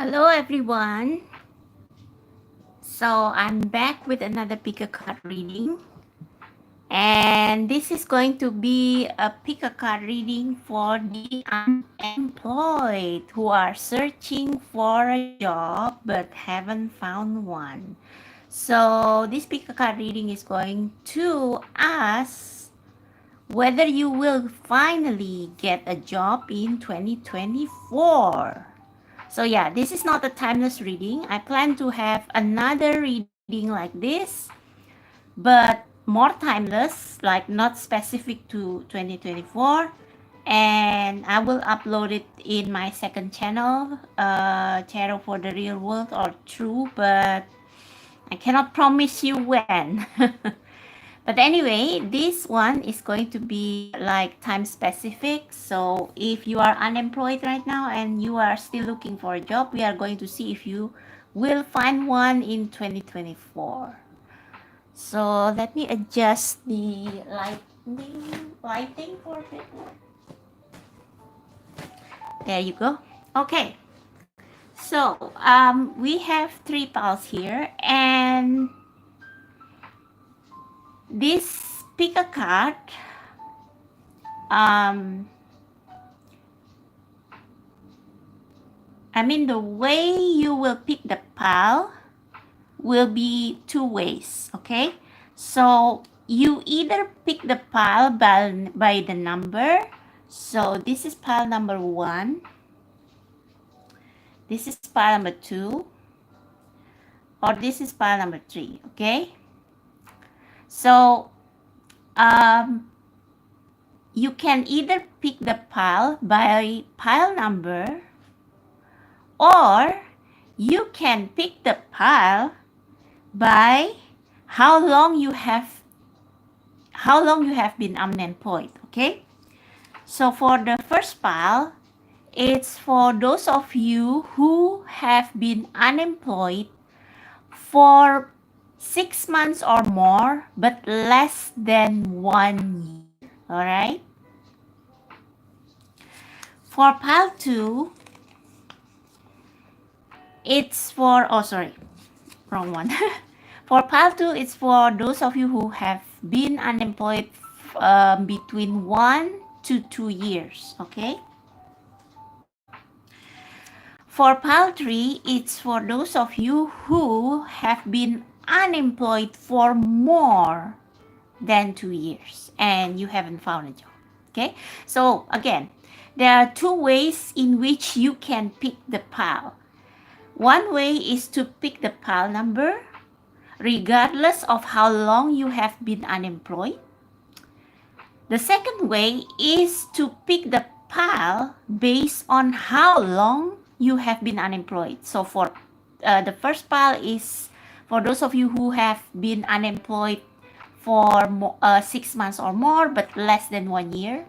Hello everyone. So I'm back with another pick a card reading, and this is going to be a pick a card reading for the unemployed who are searching for a job but haven't found one. So this pick a card reading is going to ask whether you will finally get a job in 2024. So yeah, this is not a timeless reading. I plan to have another reading like this, but more timeless, like not specific to 2024. And I will upload it in my second channel, channel for the real world or true, but I cannot promise you when. But anyway, this one is going to be like time specific. So if you are unemployed right now and you are still looking for a job, we are going to see if you will find one in 2024. So let me adjust the lighting for a bit. There you go. Okay. So we have three piles here, and this pick a card the way you will pick the pile will be two ways, okay? So you either pick the pile by the number. So this is pile number 1. This is pile number 2. Or this is pile number 3, okay? So you can either pick the pile by pile number, or you can pick the pile by how long you have been unemployed, okay? So for the first pile, it's for those of you who have been unemployed for 6 months or more, but less than 1 year, all right? For pile 2, it's for, wrong one. For pile 2, it's for those of you who have been unemployed between 1 to 2 years, okay? For pile 3, it's for those of you who have been unemployed for more than 2 years and you haven't found a job, okay? So again, there are two ways in which you can pick the pile. One way is to pick the pile number regardless of how long you have been unemployed. The second way is to pick the pile based on how long you have been unemployed. So for the first pile is for those of you who have been unemployed for 6 months or more but less than 1 year.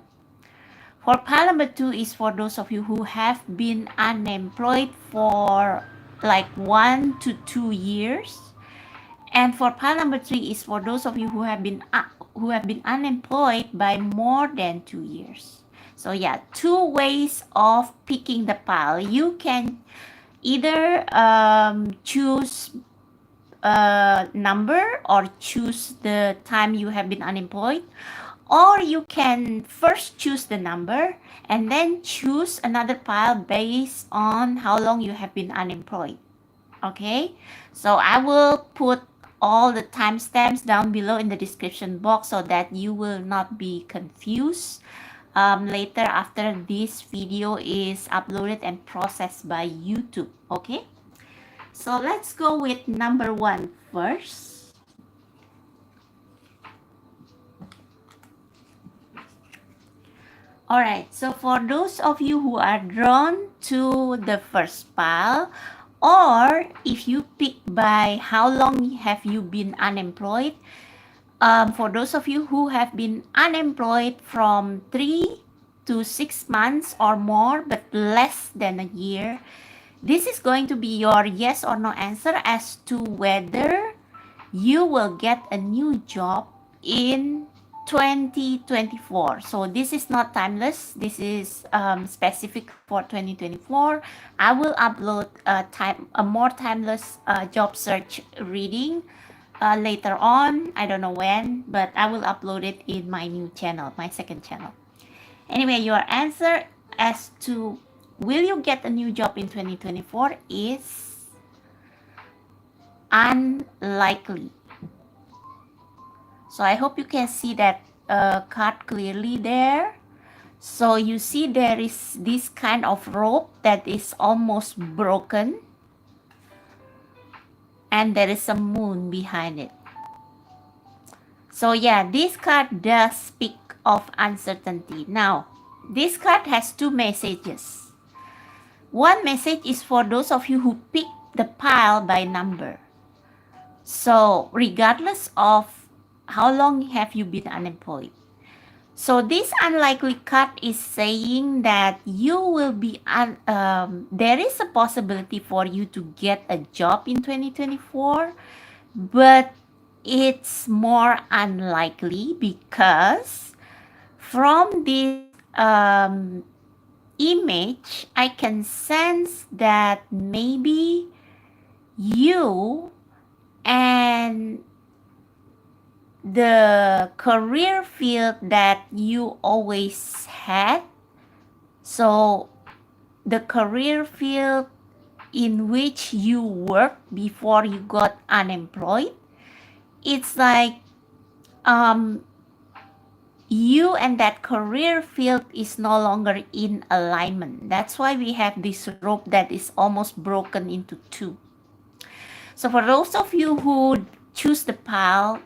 For pile number 2 is for those of you who have been unemployed for like 1 to 2 years. And for pile number 3 is for those of you who have been unemployed by more than 2 years. So yeah, two ways of picking the pile. You can either choose a number or choose the time you have been unemployed, or you can first choose the number and then choose another pile based on how long you have been unemployed. Okay, so I will put all the timestamps down below in the description box so that you will not be confused later after this video is uploaded and processed by YouTube. Okay, so let's go with number 1 first. Alright, so for those of you who are drawn to the first pile, or if you pick by how long have you been unemployed, for those of you who have been unemployed from 3 to 6 months or more but less than a year, this is going to be your yes or no answer as to whether you will get a new job in 2024. So this is not timeless. This is specific for 2024. I will upload a more timeless job search reading later on. I don't know when, but I will upload it in my new channel, my second channel. Anyway, your answer as to will you get a new job in 2024 is unlikely. So I hope you can see that card clearly there. So you see there is this kind of rope that is almost broken, and there is a moon behind it. So yeah, this card does speak of uncertainty. Now, this card has two messages. One message is for those of you who pick the pile by number. So regardless of how long have you been unemployed. So this unlikely card is saying that you will be, there is a possibility for you to get a job in 2024, but it's more unlikely because from this image, I can sense that maybe you and the career field that you always had, so the career field in which you worked before you got unemployed, it's like you and that career field is no longer in alignment. That's why we have this rope that is almost broken into two. So for those of you who choose pile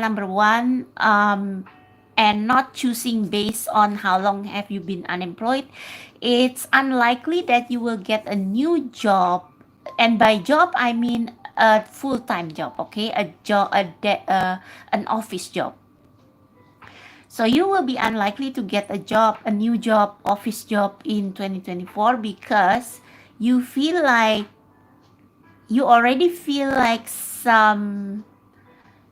number 1 and not choosing based on how long have you been unemployed, it's unlikely that you will get a new job. And by job, I mean a full-time job, okay? An office job. So you will be unlikely to get a new job, office job in 2024 because you already feel like some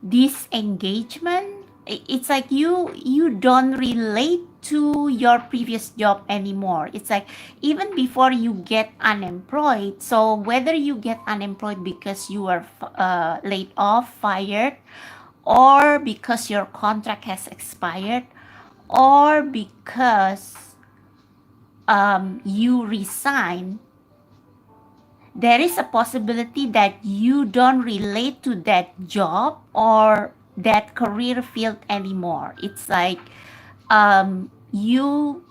disengagement. It's like you don't relate to your previous job anymore. It's like even before you get unemployed. So whether you get unemployed because you are laid off, fired, or because your contract has expired, or because you resign, there is a possibility that you don't relate to that job or that career field anymore. It's like you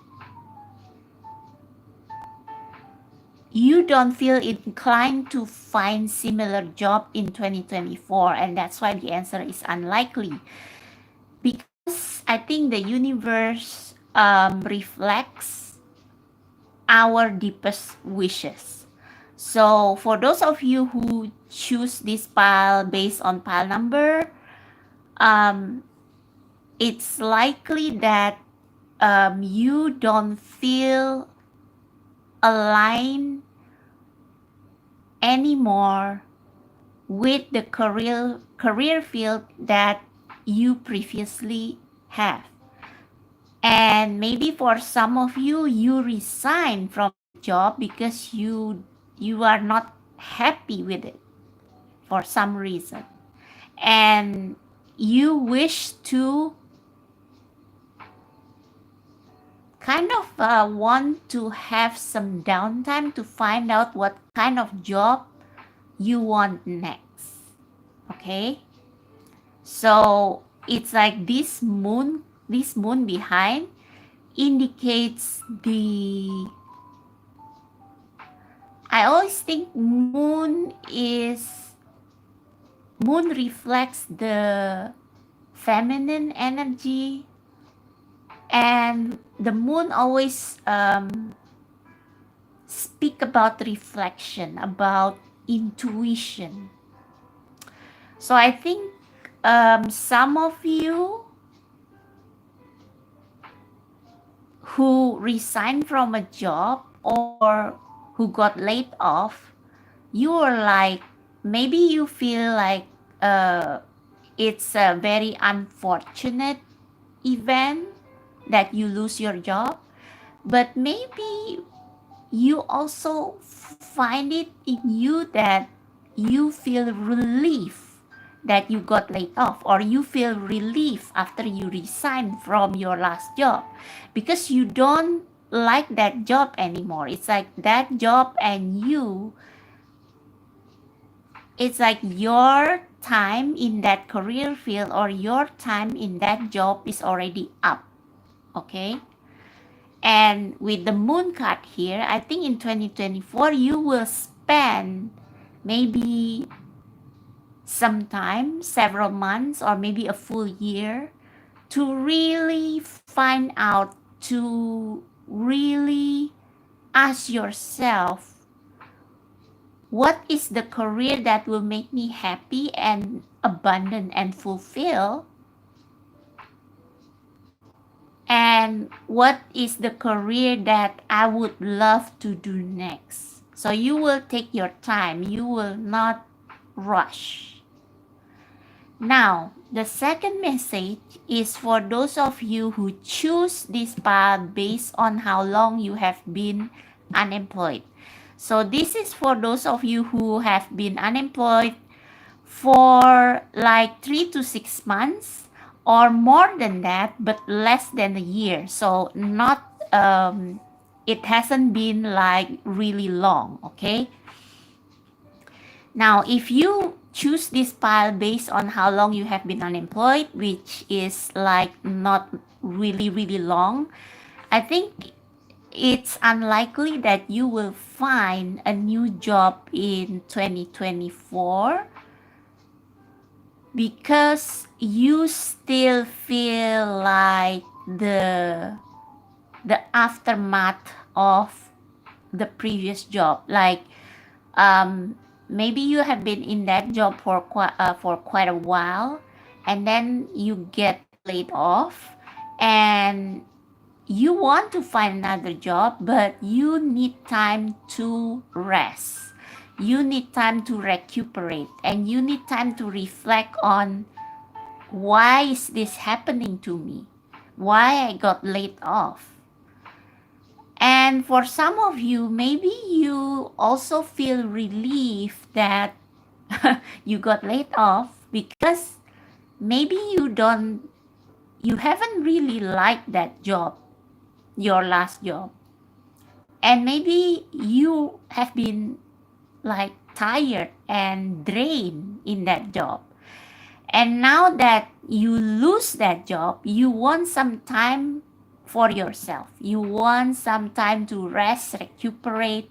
don't feel inclined to find similar job in 2024, and that's why the answer is unlikely. Because I think the universe reflects our deepest wishes. So for those of you who choose this pile based on pile number, it's likely that you don't feel aligned anymore with the career field that you previously have. And maybe for some of you, you resign from the job because you are not happy with it for some reason. And you wish to kind of want to have some downtime to find out what kind of job you want next. Okay? So it's like this moon behind indicates I always think moon reflects the feminine energy, and the moon always speak about reflection, about intuition. So I think some of you who resigned from a job or who got laid off, you are like, maybe you feel like it's very unfortunate event that you lose your job, but maybe you also find it in you that you feel relief that you got laid off, or you feel relief after you resign from your last job because you don't like that job anymore. It's like that job and you, it's like your time in that career field or your time in that job is already up. Okay. And with the moon card here, I think in 2024 you will spend maybe some time, several months, or maybe a full year to really find out, to really ask yourself, what is the career that will make me happy and abundant and fulfill? And what is the career that I would love to do next? So you will take your time. You will not rush. Now, the second message is for those of you who choose this path based on how long you have been unemployed. So this is for those of you who have been unemployed for like 3 to 6 months or more than that, but less than a year. So not, it hasn't been like really long, okay? Now, if you choose this pile based on how long you have been unemployed, which is like not really, really long, I think it's unlikely that you will find a new job in 2024 because you still feel like the aftermath of the previous job. Like maybe you have been in that job for quite a while, and then you get laid off, and you want to find another job, but you need time to rest. You need time to recuperate, and you need time to reflect on, why is this happening to me? Why I got laid off? And for some of you, maybe you also feel relief that you got laid off because maybe you haven't really liked that job, your last job. And maybe you have been like tired and drained in that job. And now that you lose that job, you want some time for yourself. You want some time to rest, recuperate.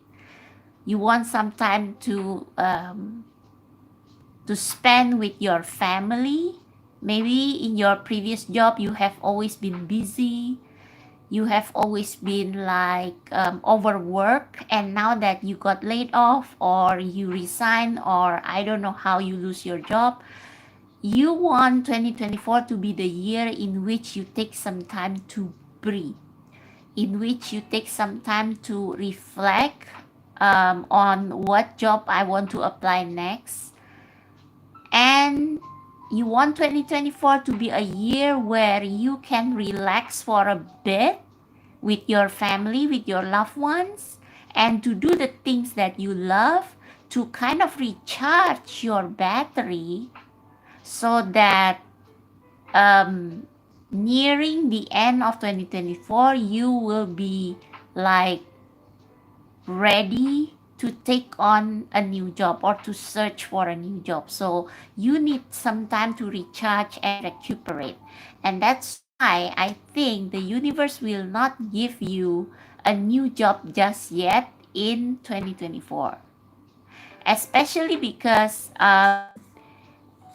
You want some time to spend with your family. Maybe in your previous job, you have always been busy. You have always been like overworked, and now that you got laid off or you resign, or I don't know how you lose your job, you want 2024 to be the year in which you take some time to breathe, in which you take some time to reflect on what job I want to apply next. And you want 2024 to be a year where you can relax for a bit with your family, with your loved ones, and to do the things that you love, to kind of recharge your battery, so that nearing the end of 2024, you will be like ready to take on a new job or to search for a new job. So you need some time to recharge and recuperate. And that's why I think the universe will not give you a new job just yet in 2024. Especially because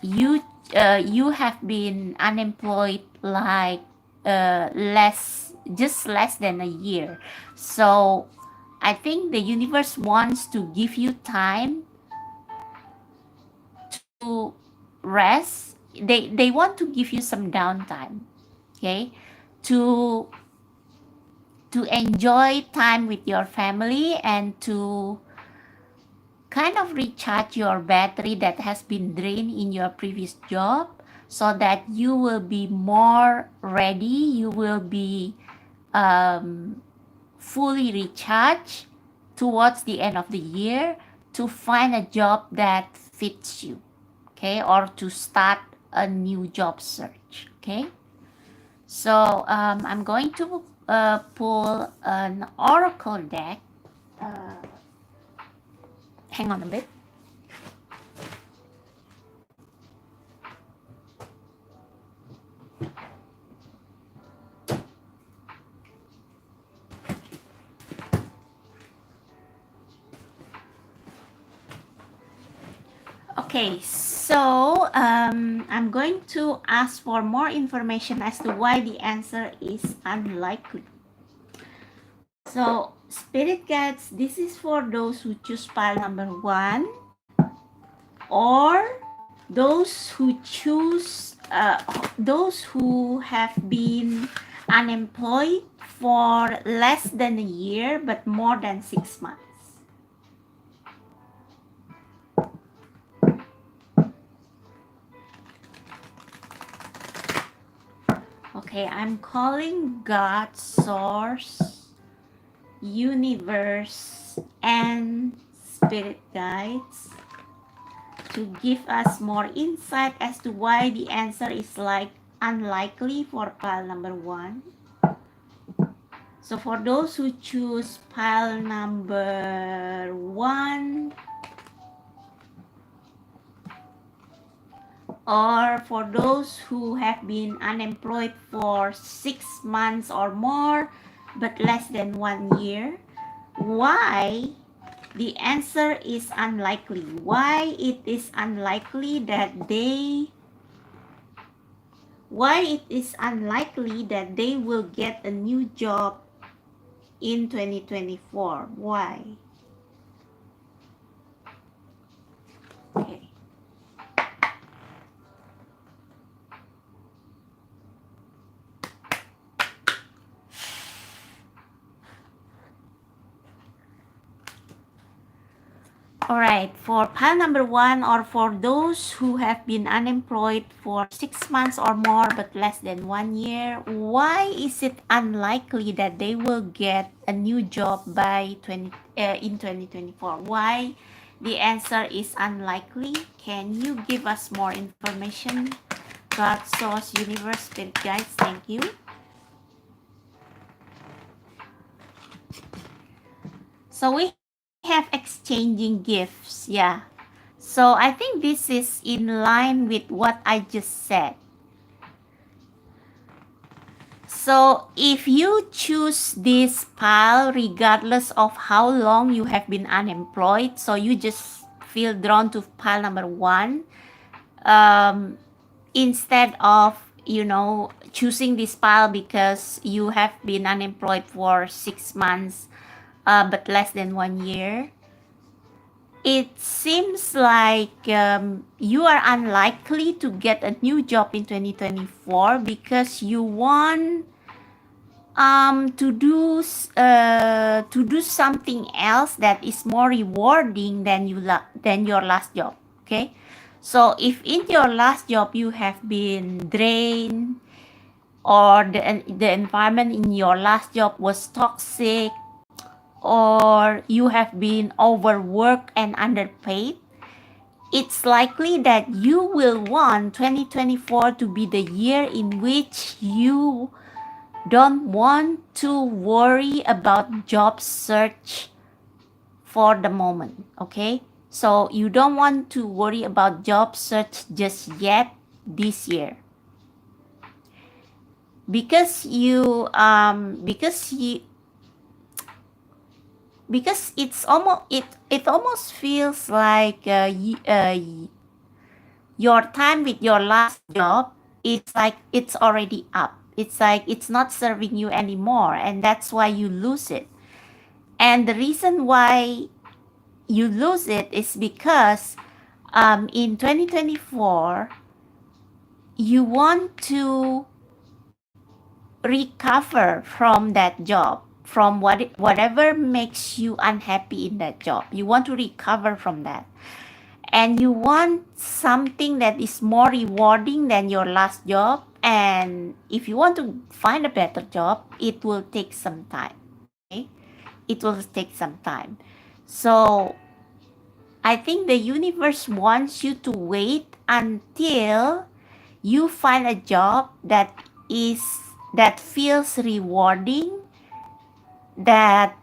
you have been unemployed like less than a year. So I think the universe wants to give you time to rest. They want to give you some downtime, okay, to enjoy time with your family and to kind of recharge your battery that has been drained in your previous job, so that you will be more ready, you will be fully recharged towards the end of the year to find a job that fits you, okay, or to start a new job search, okay. So I'm going to pull an oracle deck. Hang on a bit. Okay, so I'm going to ask for more information as to why the answer is unlikely. So, spirit guides, this is for those who choose pile number 1, or those who choose, those who have been unemployed for less than a year but more than 6 months. Okay, I'm calling God, Source, Universe, and Spirit Guides to give us more insight as to why the answer is unlikely for pile number 1. So for those who choose pile number 1, or for those who have been unemployed for 6 months or more but less than 1 year, why the answer is unlikely? Why it is unlikely that they will get a new job in 2024? Why? Okay. Alright, for pile number 1, or for those who have been unemployed for 6 months or more but less than 1 year, why is it unlikely that they will get a new job by in 2024? Why the answer is unlikely? Can you give us more information? God, Source, Universe, Spirit Guides, thank you. So we have exchanging gifts, yeah. So I think this is in line with what I just said. So if you choose this pile regardless of how long you have been unemployed, so you just feel drawn to pile number 1, instead of, choosing this pile because you have been unemployed for 6 months but less than 1 year, it seems like you are unlikely to get a new job in 2024 because you want to do something else that is more rewarding than your last job. Okay, so if in your last job you have been drained, or the environment in your last job was toxic, or you have been overworked and underpaid, it's likely that you will want 2024 to be the year in which you don't want to worry about job search for the moment, okay? So you don't want to worry about job search just yet this year. Because it's almost feels like your time with your last job, it's like it's already up. It's like it's not serving you anymore, and that's why you lose it. And the reason why you lose it is because in 2024 you want to recover from that job, from whatever makes you unhappy in that job. You want to recover from that. and you want something that is more rewarding than your last job, and if you want to find a better job, it will take some time. Okay, it will take some time. So I think the universe wants you to wait until you find a job that feels rewarding, that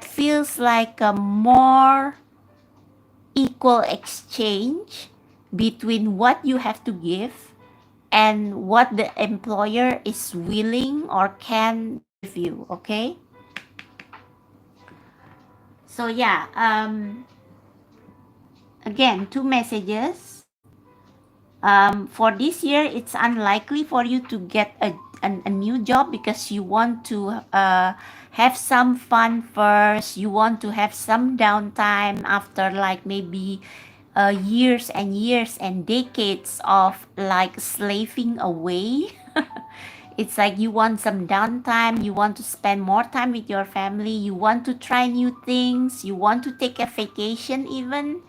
feels like a more equal exchange between what you have to give and what the employer is willing or can give you. Okay, so yeah, again, two messages. For this year, it's unlikely for you to get a new job because you want to have some fun first. You want to have some downtime after like maybe years and years and decades of like slaving away. It's like you want some downtime, you want to spend more time with your family, you want to try new things, you want to take a vacation even.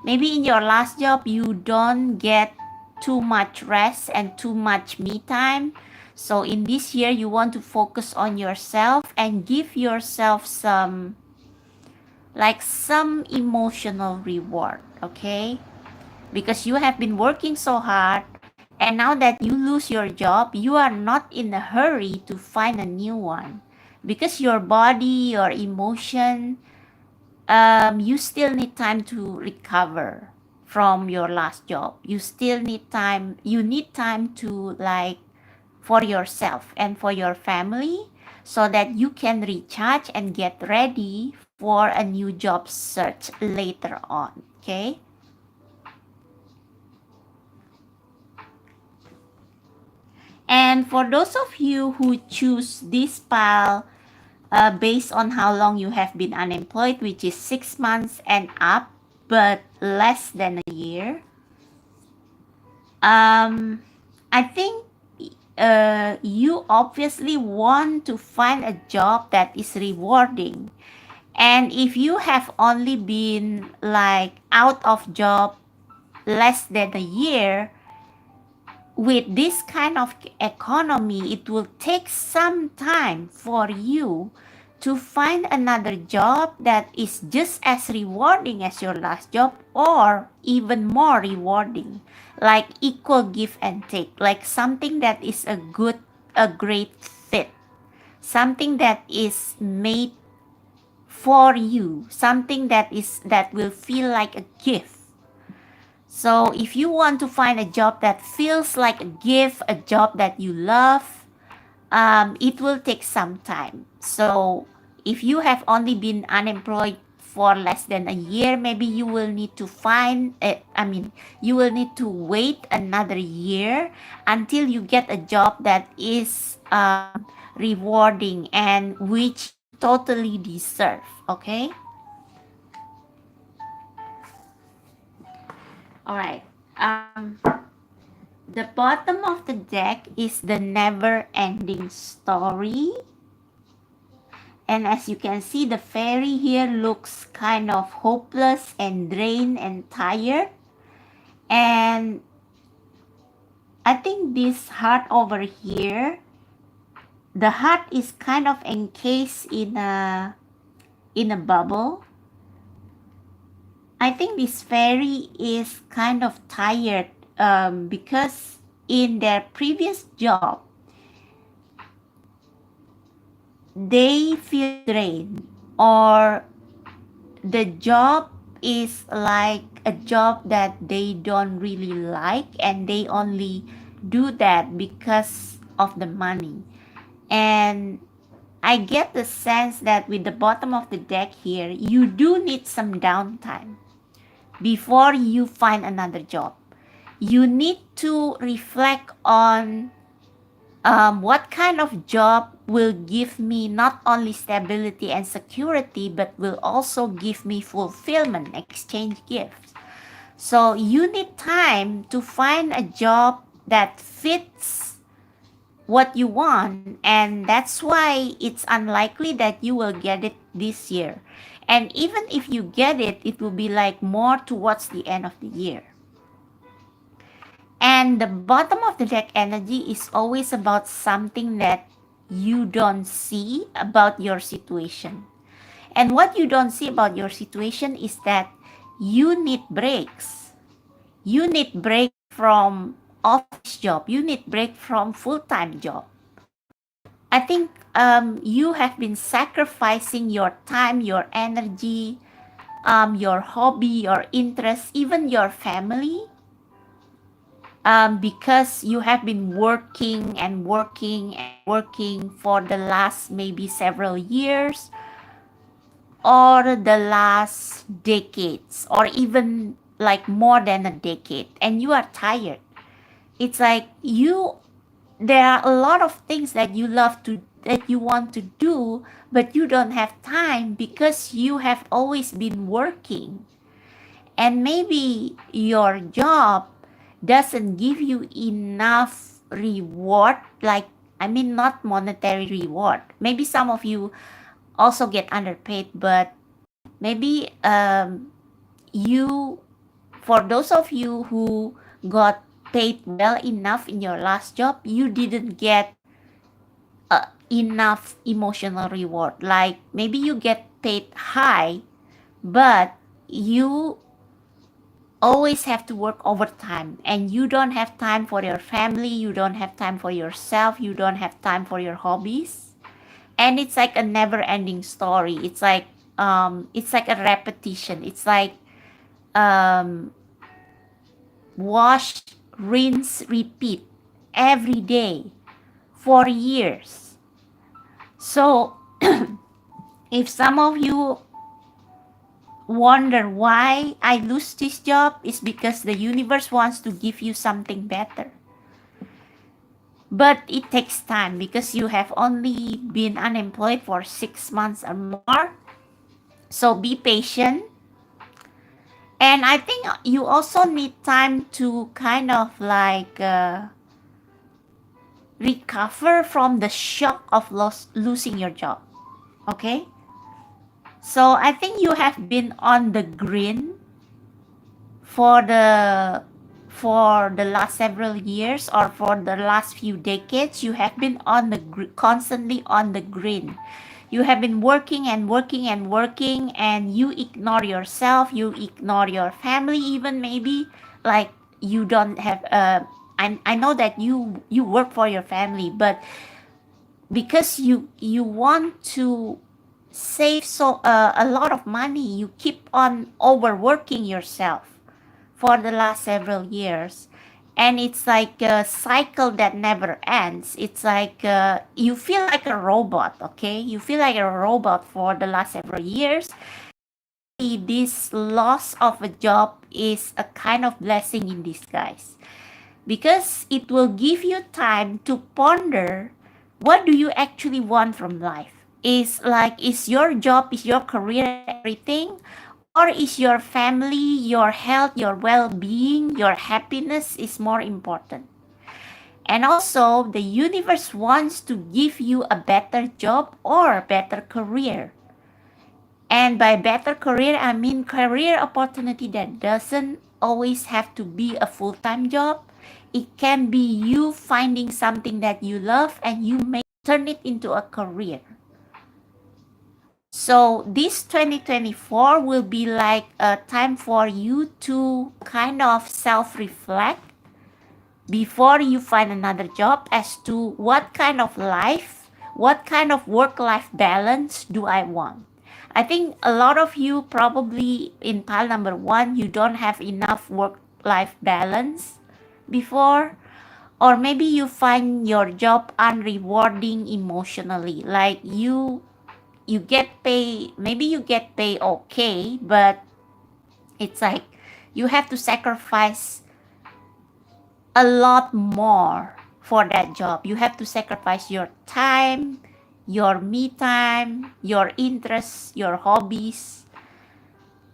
Maybe in your last job you don't get too much rest and too much me time. So in this year you want to focus on yourself and give yourself some emotional reward, okay? Because you have been working so hard, and now that you lose your job, you are not in a hurry to find a new one because your body, your emotion, you still need time to recover from your last job. You still need time. You need time to like for yourself and for your family so that you can recharge and get ready for a new job search later on. Okay. And for those of you who choose this pile based on how long you have been unemployed, which is 6 months and up, but less than a year, I think you obviously want to find a job that is rewarding. And if you have only been like out of job less than a year, with this kind of economy, it will take some time for you to find another job that is just as rewarding as your last job or even more rewarding, like equal give and take, like something that is a great fit, something that is made for you, something that will feel like a gift. So if you want to find a job that feels like a gift, a job that you love, it will take some time. So if you have only been unemployed for less than a year, maybe you will need to you will need to wait another year until you get a job that is rewarding and which you totally deserve. Okay. All right. The bottom of the deck is the never-ending story. And as you can see, the fairy here looks kind of hopeless and drained and tired. And I think this heart over here, the heart is kind of encased in a bubble. I think this fairy is kind of tired because in their previous job, they feel drained, or the job is like a job that they don't really like and they only do that because of the money. And I get the sense that with the bottom of the deck here, you do need some downtime before you find another job. You need to reflect on what kind of job will give me not only stability and security, but will also give me fulfillment, exchange gifts. So you need time to find a job that fits what you want, and that's why it's unlikely that you will get it this year. And even if you get it, it will be like more towards the end of the year. And the bottom of the deck energy is always about something that you don't see about your situation. And what you don't see about your situation is that you need breaks. You need break from office job. You need break from full-time job. I think you have been sacrificing your time, your energy, your hobby, your interest, even your family, because you have been working and working and working for the last maybe several years or the last decades or even like more than a decade, and you are tired. It's like there are a lot of things that you want to do, but you don't have time because you have always been working. And maybe your job doesn't give you enough reward, like, I mean, not monetary reward. Maybe some of you also get underpaid, but maybe you, for those of you who got paid well enough in your last job, you didn't get enough emotional reward. Like maybe you get paid high, but you always have to work overtime and you don't have time for your family, you don't have time for yourself, you don't have time for your hobbies. And it's like a never ending story. It's like a repetition. It's like um wash, rinse, repeat every day for years. So if some of you wonder why I lose this job, is because the universe wants to give you something better. But it takes time because you have only been unemployed for 6 months or more. So be patient. And I think you also need time to kind of like recover from the shock of losing your job. Okay? So I think you have been on the green for the last several years or for the last few decades. You have been on the constantly on the green. You have been working and working and working, and you ignore yourself, you ignore your family, even maybe like you don't have I know that you work for your family, but because you want to save a lot of money, you keep on overworking yourself for the last several years. And it's like a cycle that never ends. It's like you feel like a robot. Okay, you feel like a robot for the last several years. This loss of a job is a kind of blessing in disguise, because it will give you time to ponder, what do you actually want from life? Is your job, is your career everything? Or is your family, your health, your well-being, your happiness is more important? And also, the universe wants to give you a better job or better career. And by better career, I mean career opportunity that doesn't always have to be a full-time job. It can be you finding something that you love and you may turn it into a career. So this 2024 will be like a time for you to kind of self-reflect before you find another job as to what kind of life, what kind of work-life balance do I want. I think a lot of you probably in pile number 1, you don't have enough work-life balance before, or maybe you find your job unrewarding emotionally. Like you get paid, maybe you get paid okay, but it's like you have to sacrifice a lot more for that job. You have to sacrifice your time, your me time, your interests, your hobbies.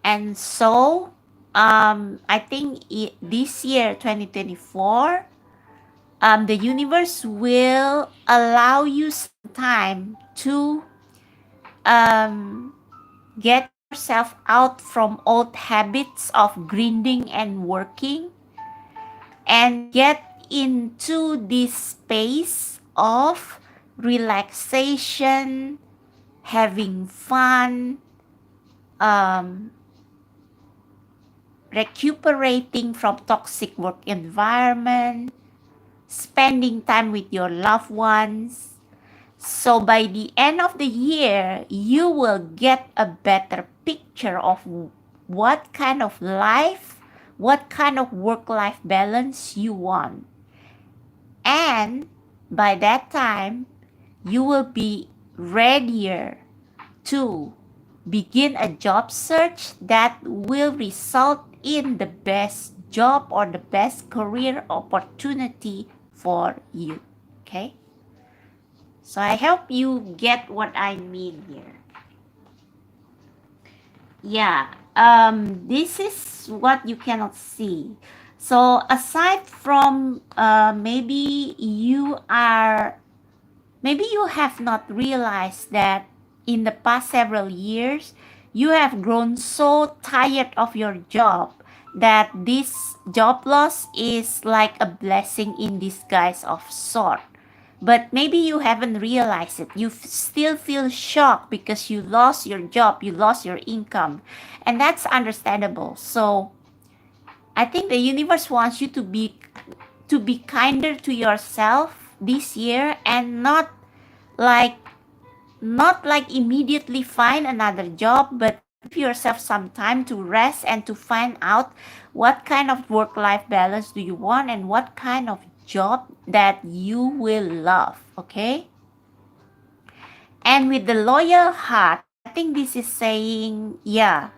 And so I think this year 2024, the universe will allow you some time to get yourself out from old habits of grinding and working and get into this space of relaxation, having fun, um, recuperating from toxic work environment, spending time with your loved ones. So by the end of the year, you will get a better picture of what kind of life, what kind of work-life balance you want. And by that time, you will be readier to begin a job search that will result in the best job or the best career opportunity for you. Okay? So I hope you get what I mean here. Yeah, this is what you cannot see. So aside from maybe you have not realized that in the past several years, you have grown so tired of your job that this job loss is like a blessing in disguise of sort. But maybe you haven't realized it. You still feel shocked because you lost your job, you lost your income. And that's understandable. So I think the universe wants you to be kinder to yourself this year and like not like immediately find another job, but give yourself some time to rest and to find out what kind of work-life balance do you want and what kind of job that you will love. Okay? And with the loyal heart, I think this is saying, yeah,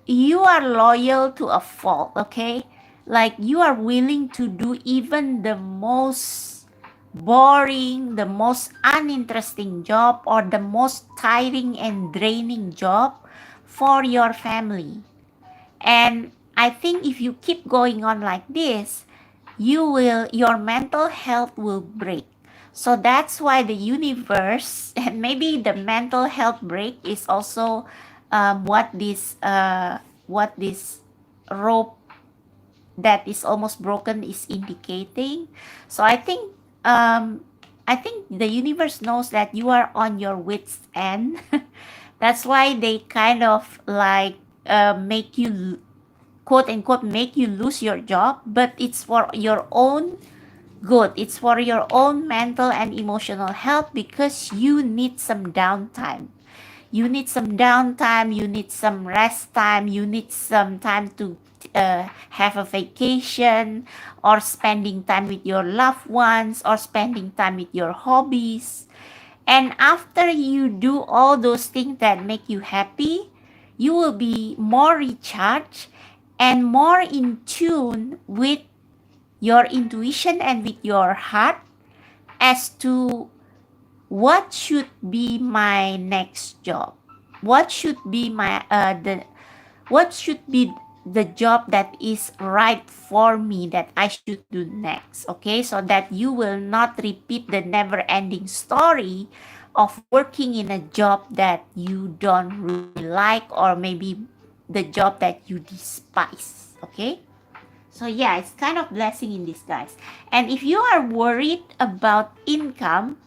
you are loyal to a fault. Okay? Like you are willing to do even the most boring, the most uninteresting job, or the most tiring and draining job for your family. And I think if you keep going on like this, your mental health will break. So that's why the universe and maybe the mental health break is also what this rope that is almost broken is indicating. So I think the universe knows that you are on your wits end. That's why they kind of like make you quote unquote make you lose your job, but it's for your own good. It's for your own mental and emotional health because you need some downtime. You need some downtime, you need some rest time, you need some time to have a vacation or spending time with your loved ones or spending time with your hobbies. And after you do all those things that make you happy, you will be more recharged and more in tune with your intuition and with your heart as to what should be my next job, what should be what should be the job that is right for me that I should do next. Okay, so that you will not repeat the never ending story of working in a job that you don't really like or maybe the job that you despise. Okay, so yeah, it's kind of blessing in disguise. And if you are worried about income,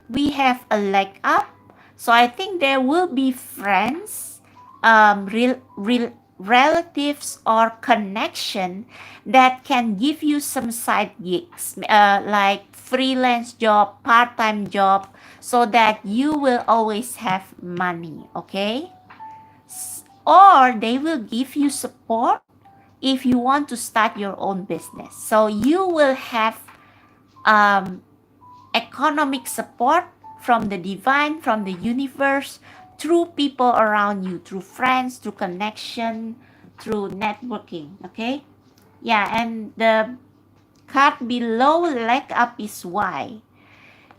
we have a leg up. So I think there will be friends, relatives or connection that can give you some side gigs, like freelance job, part-time job, so that you will always have money. Okay, or they will give you support if you want to start your own business. So you will have economic support from the divine, from the universe, through people around you, through friends, through connection, through networking. Okay? Yeah, and the card below leg up is why.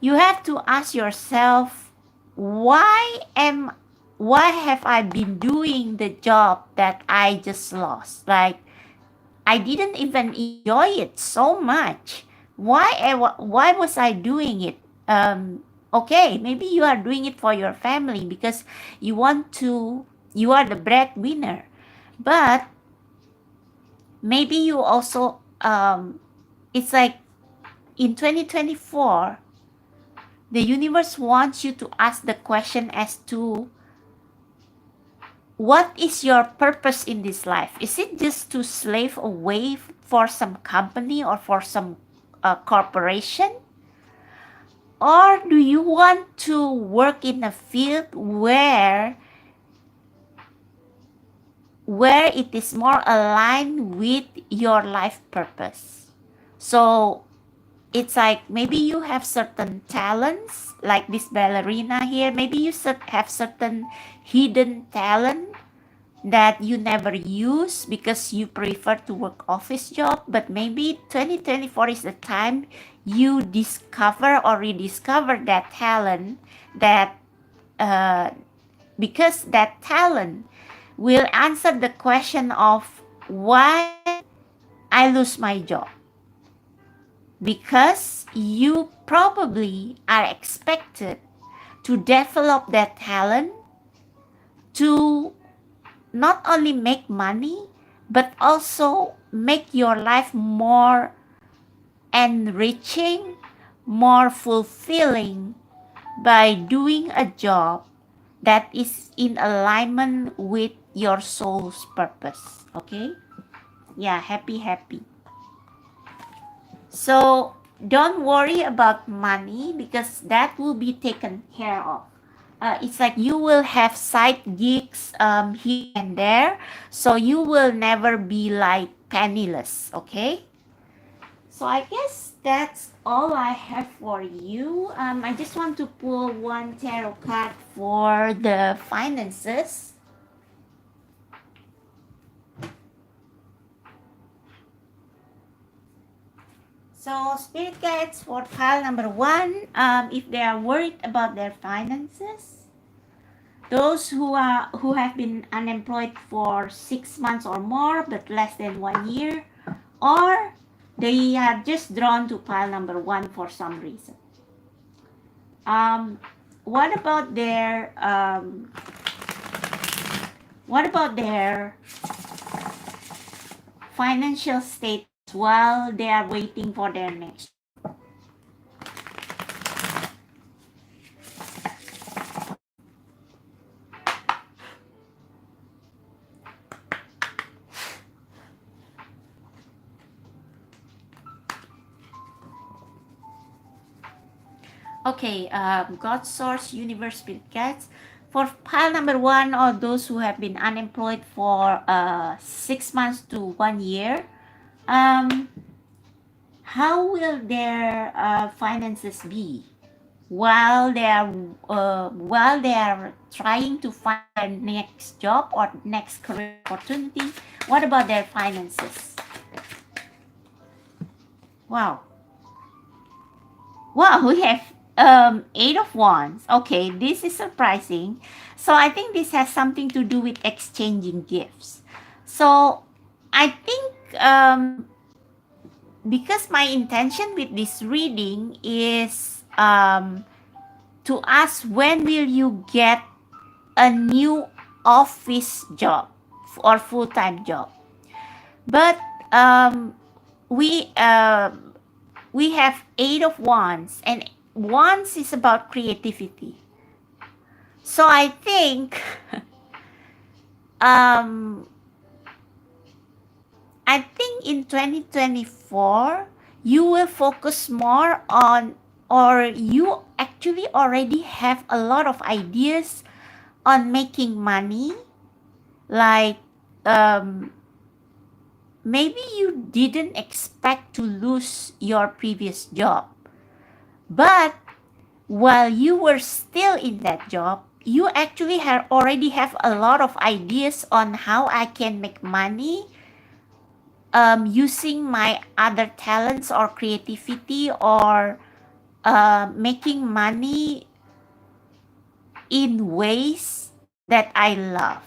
You have to ask yourself, why have I been doing the job that I just lost? Like, I didn't even enjoy it so much. Why was I doing it? Okay, maybe you are doing it for your family because you want to you are the breadwinner. But maybe you also, it's like in 2024, the universe wants you to ask the question as to what is your purpose in this life? Is it just to slave away for some company or for some corporation? Or do you want to work in a field where it is more aligned with your life purpose? So it's like maybe you have certain talents, like this ballerina here. Maybe you have certain hidden talent that you never use because you prefer to work office job, but maybe 2024 is the time you discover or rediscover that talent, that because that talent will answer the question of why I lose my job, because you probably are expected to develop that talent to not only make money, but also make your life more enriching, more fulfilling by doing a job that is in alignment with your soul's purpose. Okay? Yeah, happy. So don't worry about money because that will be taken care of. It's like you will have side gigs here and there, so you will never be like penniless. Okay? So I guess that's all I have for you. I just want to pull one tarot card for the finances. So spirit guides for pile number 1, if they are worried about their finances, those who have been unemployed for 6 months or more but less than 1 year, or they are just drawn to pile number 1 for some reason. What about their financial state while they are waiting for their next? Okay, God, Source, Universe, Spirit Guides. For pile number 1, or those who have been unemployed for 6 months to 1 year, how will their finances be while they are trying to find their next job or next career opportunity? What about their finances? Wow, we have 8 of Wands. Okay, this is surprising. So I think this has something to do with exchanging gifts. So I think because my intention with this reading is to ask, when will you get a new office job or full-time job? But we have 8 of Wands, and Wands is about creativity. So I think in 2024 you will focus more on, or you actually already have a lot of ideas on making money. Like maybe you didn't expect to lose your previous job, but while you were still in that job, you actually already have a lot of ideas on how I can make money using my other talents or creativity, or making money in ways that I love.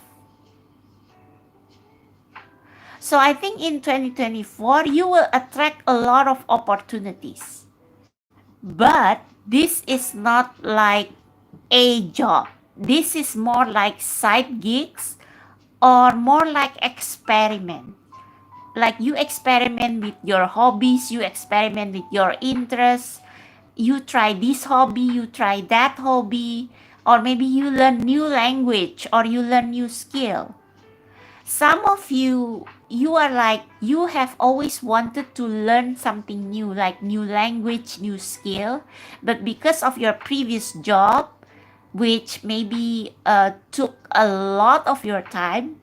So I think in 2024, you will attract a lot of opportunities. But this is not like a job. this is more like side gigs or more like experiment. Like you experiment with your hobbies, you experiment with your interests, you try this hobby, you try that hobby, or maybe you learn new language or you learn new skill. Some of you are like you have always wanted to learn something new, like new language, new skill, but because of your previous job, which maybe took a lot of your time,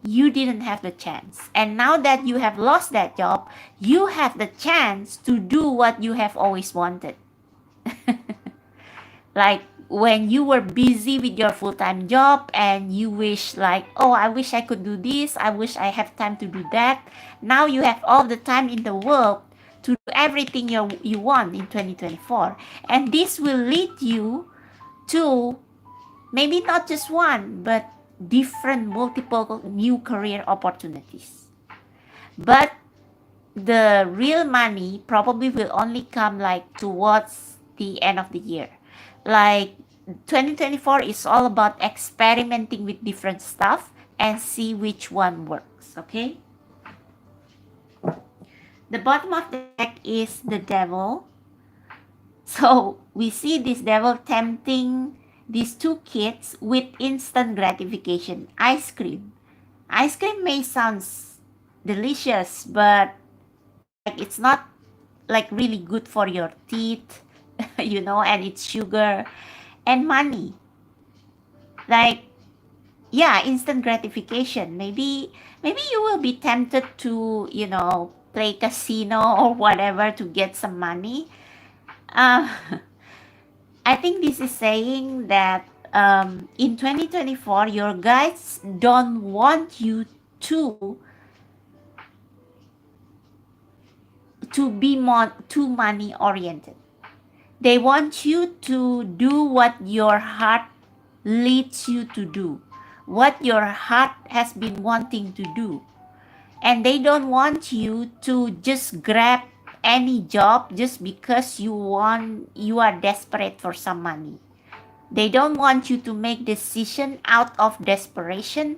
you didn't have the chance. And now that you have lost that job, you have the chance to do what you have always wanted. Like when you were busy with your full-time job and you wish like, oh, I wish I could do this, I wish I have time to do that. Now you have all the time in the world to do everything you want in 2024. And this will lead you to maybe not just one, but different multiple new career opportunities. But the real money probably will only come like towards the end of the year. Like 2024 is all about experimenting with different stuff and see which one works, okay? The bottom of the deck is the devil. So we see this devil tempting these two kids with instant gratification, ice cream. Ice cream may sound delicious, but like it's not like really good for your teeth, and it's sugar and money. Like, yeah, instant gratification. Maybe you will be tempted to, play casino or whatever to get some money. Uh, I think this is saying that in 2024, your guides don't want you to be more too money oriented. They want you to do what your heart leads you to do, what your heart has been wanting to do. And they don't want you to just grab any job just because you are desperate for some money. They don't want you to make decision out of desperation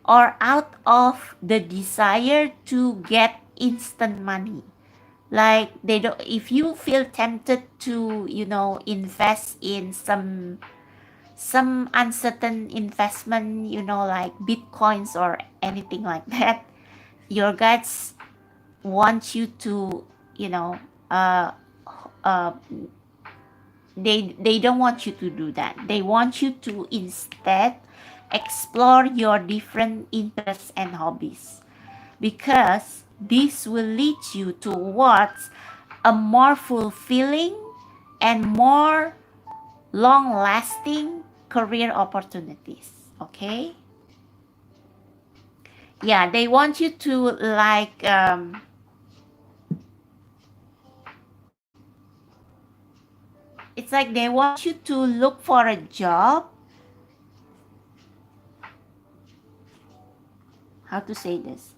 or out of the desire to get instant money. Like they don't, if you feel tempted to invest in some uncertain investment, like bitcoins or anything like that, your guides want you to uh, uh, they don't want you to do that. They want you to instead explore your different interests and hobbies, because this will lead you towards a more fulfilling and more long-lasting career opportunities. Okay? Yeah, they want you to like it's like they want you to look for a job. How to say this?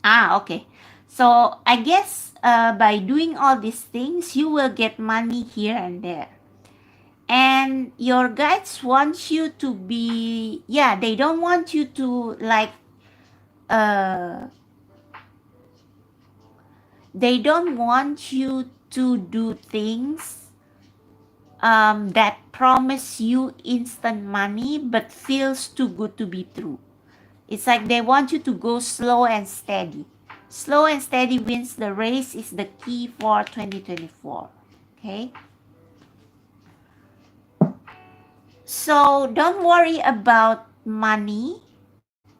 Okay. So I guess by doing all these things, you will get money here and there. And your guides want you to be, they don't want you to like, they don't want you to do things that promise you instant money but feels too good to be true. It's like they want you to go slow and steady. Slow and steady wins the race is the key for 2024. Okay? So don't worry about money,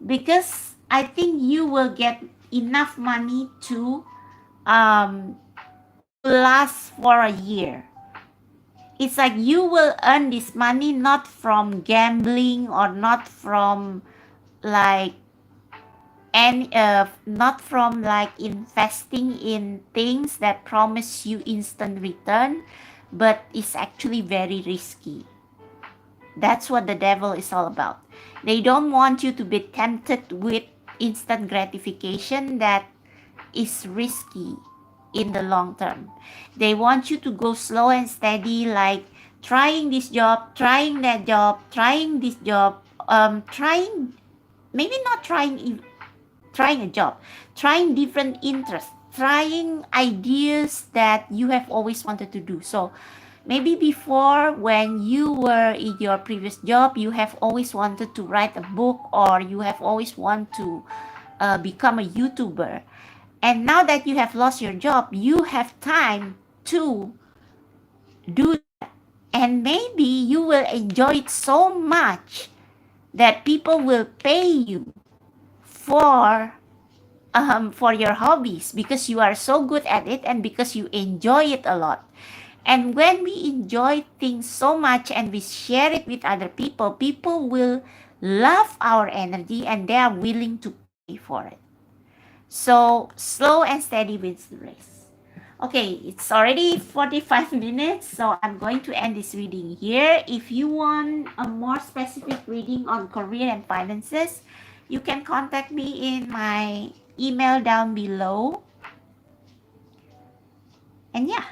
because I think you will get enough money to last for a year. It's like you will earn this money not from gambling or not from like not from like investing in things that promise you instant return, but it's actually very risky. That's what the devil is all about. They don't want you to be tempted with instant gratification that is risky. in the long term. They want you to go slow and steady, like trying this job, trying that job, trying this job, trying, maybe not trying, trying a job, trying different interests, trying ideas that you have always wanted to do. So maybe before, when you were in your previous job, you have always wanted to write a book, or you have always wanted to become a YouTuber. And now that you have lost your job, you have time to do that. And maybe you will enjoy it so much that people will pay you for your hobbies, because you are so good at it and because you enjoy it a lot. And when we enjoy things so much and we share it with other people, people will love our energy and they are willing to pay for it. So slow and steady wins the race. Okay, it's already 45 minutes, so I'm going to end this reading here. If you want a more specific reading on career and finances, you can contact me in my email down below. And yeah,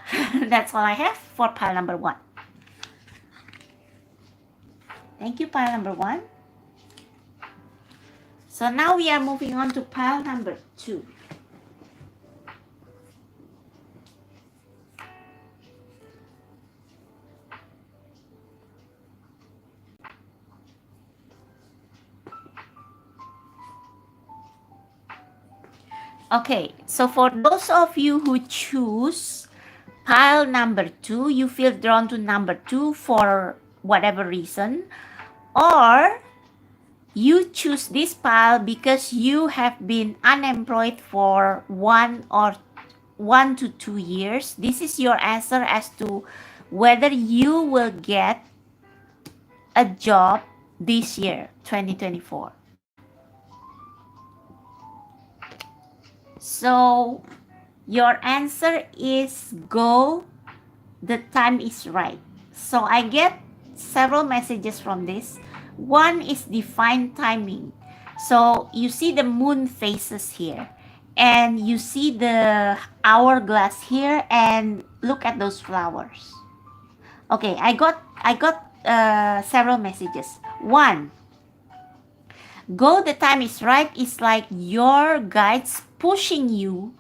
that's all I have for pile number 1. Thank you, pile number 1. So now we are moving on to pile number 2. Okay, so for those of you who choose pile number 2, you feel drawn to number 2 for whatever reason, or you choose this pile because you have been unemployed for 1 to 2 years. This is your answer as to whether you will get a job this year, 2024. So your answer is go, the time is right. So I get several messages from this. One is define timing. So you see the moon phases here, and you see the hourglass here, and look at those flowers. Okay, I got several messages. One, go, the time is right, is like your guides pushing you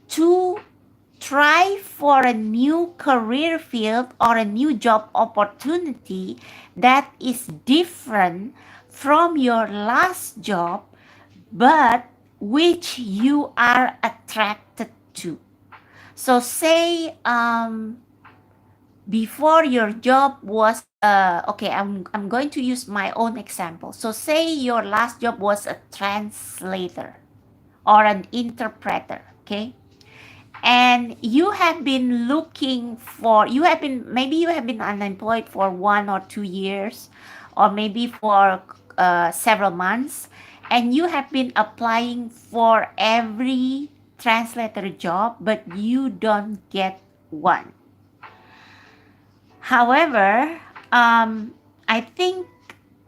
to try for a new career field or a new job opportunity that is different from your last job, but which you are attracted to. So say before your job was okay, I'm going to use my own example. So say your last job was a translator or an interpreter, okay? And you have been looking for, maybe you have been unemployed for 1 or 2 years, or maybe for several months, and you have been applying for every translator job, but you don't get one. However, I think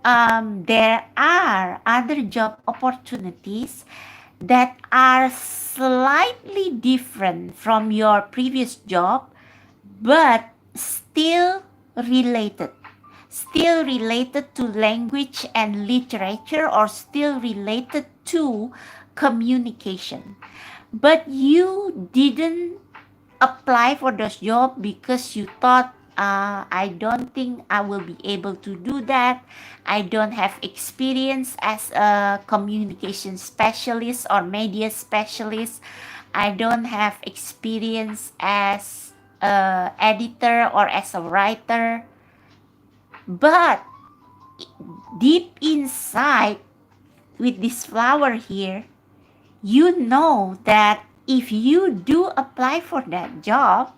there are other job opportunities that are slightly different from your previous job, but still related to language and literature, or still related to communication. But you didn't apply for those jobs because you thought, I don't think I will be able to do that. I don't have experience as a communication specialist or media specialist. I don't have experience as an editor or as a writer. But deep inside, with this flower here, you know that if you do apply for that job,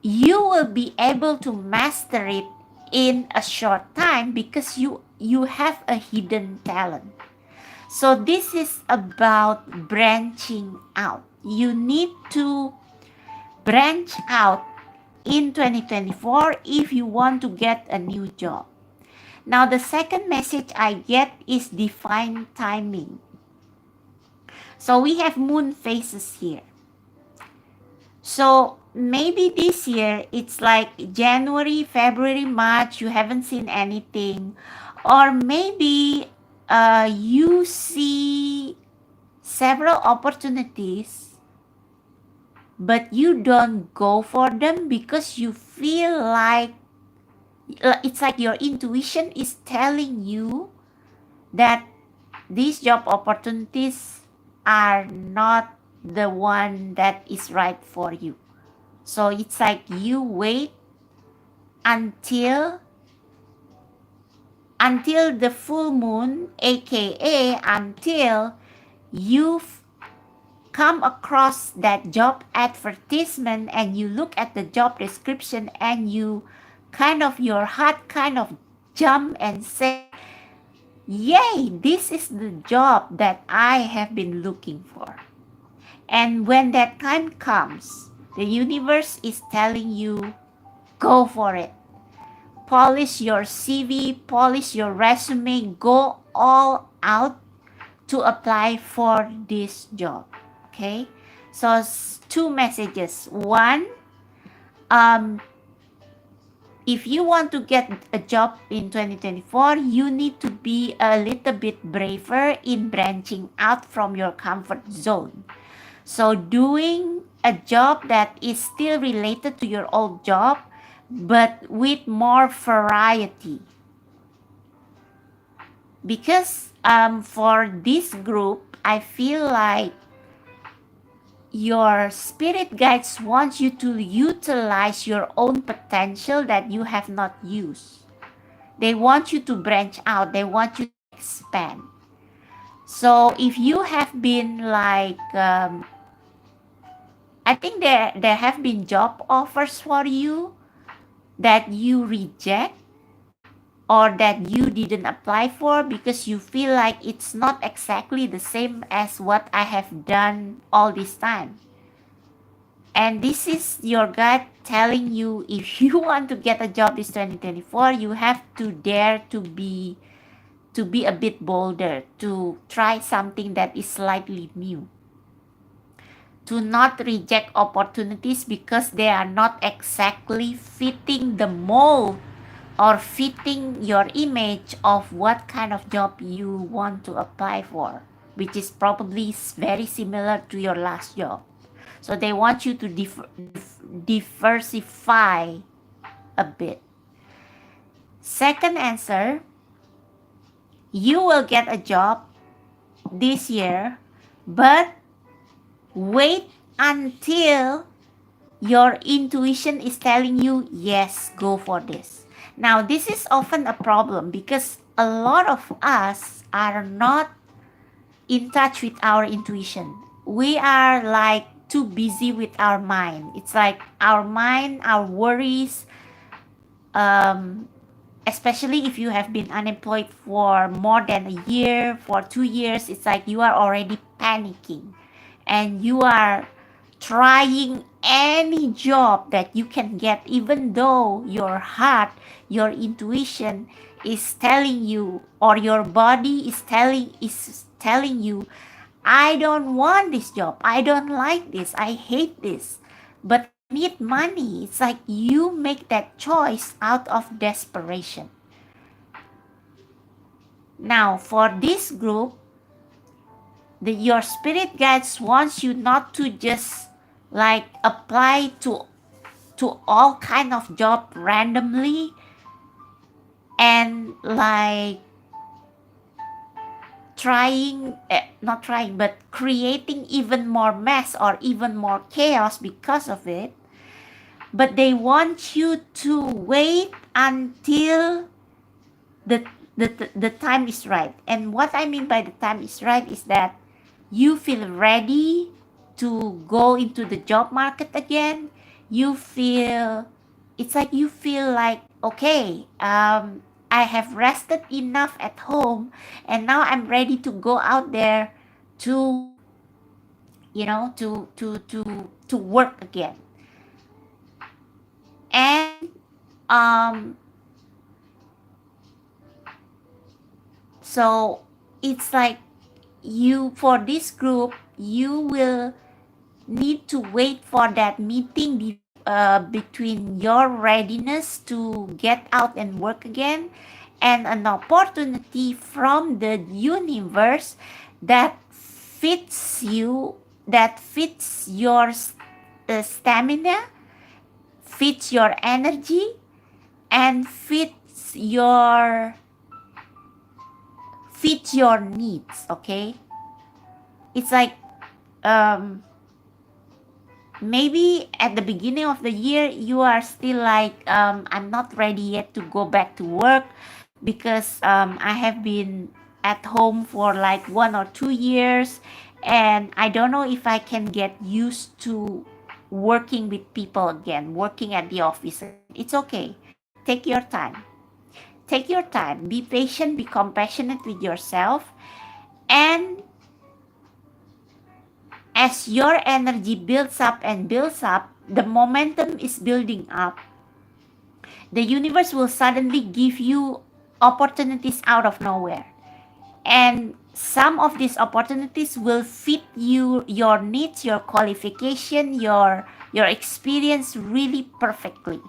you will be able to master it in a short time because you have a hidden talent. So this is about branching out. You need to branch out in 2024 if you want to get a new job. Now the second message I get is define timing. So we have moon phases here. So maybe this year it's like January, February, March, you haven't seen anything. Or maybe you see several opportunities, but you don't go for them because you feel like it's like your intuition is telling you that these job opportunities are not the one that is right for you. So it's like you wait until the full moon, aka until you've come across that job advertisement and you look at the job description and you your heart kind of jump and say, yay, this is the job that I have been looking for. And when that time comes, the universe is telling you, go for it. Polish your CV, polish your resume, go all out to apply for this job. Okay? So two messages. One, if you want to get a job in 2024, you need to be a little bit braver in branching out from your comfort zone. So doing a job that is still related to your old job, but with more variety. Because for this group, I feel like your spirit guides want you to utilize your own potential that you have not used. They want you to branch out. They want you to expand. So if you have been like, I think there have been job offers for you that you reject or that you didn't apply for because you feel like it's not exactly the same as what I have done all this time. And this is your gut telling you, if you want to get a job this 2024, you have to dare to be a bit bolder, to try something that is slightly new. To not reject opportunities because they are not exactly fitting the mold or fitting your image of what kind of job you want to apply for, which is probably very similar to your last job. So they want you to diversify a bit. Second answer, you will get a job this year, but wait until your intuition is telling you, yes, go for this. Now, this is often a problem because a lot of us are not in touch with our intuition. We are like too busy with our mind. It's like our mind, our worries, especially if you have been unemployed for more than a year, for 2 years, it's like you are already panicking and you are trying any job that you can get, even though your heart, your intuition is telling you, or your body is telling you, I don't want this job, I don't like this, I hate this, but I need money. It's like you make that choice out of desperation. Now, for this group, your spirit guides wants you not to just like apply to all kind of job randomly and like creating even more mess or even more chaos because of it. But they want you to wait until the time is right. And what I mean by the time is right is that you feel ready to go into the job market again. It's like you feel like, okay, I have rested enough at home and now I'm ready to go out there to, to work again. And so it's like for this group, you will need to wait for that meeting between your readiness to get out and work again and an opportunity from the universe that fits you, that fits your stamina, fits your energy, and fits your needs. Okay, it's like um maybe at the beginning of the year you are still like I'm not ready yet to go back to work because I have been at home for like 1 or 2 years and I don't know if I can get used to working with people again, working at the office again. It's okay. Take your time. Take your time. Be patient, be compassionate with yourself, and as your energy builds up and builds up, the momentum is building up. The universe will suddenly give you opportunities out of nowhere. And some of these opportunities will fit you, your needs, your qualification, your experience really perfectly.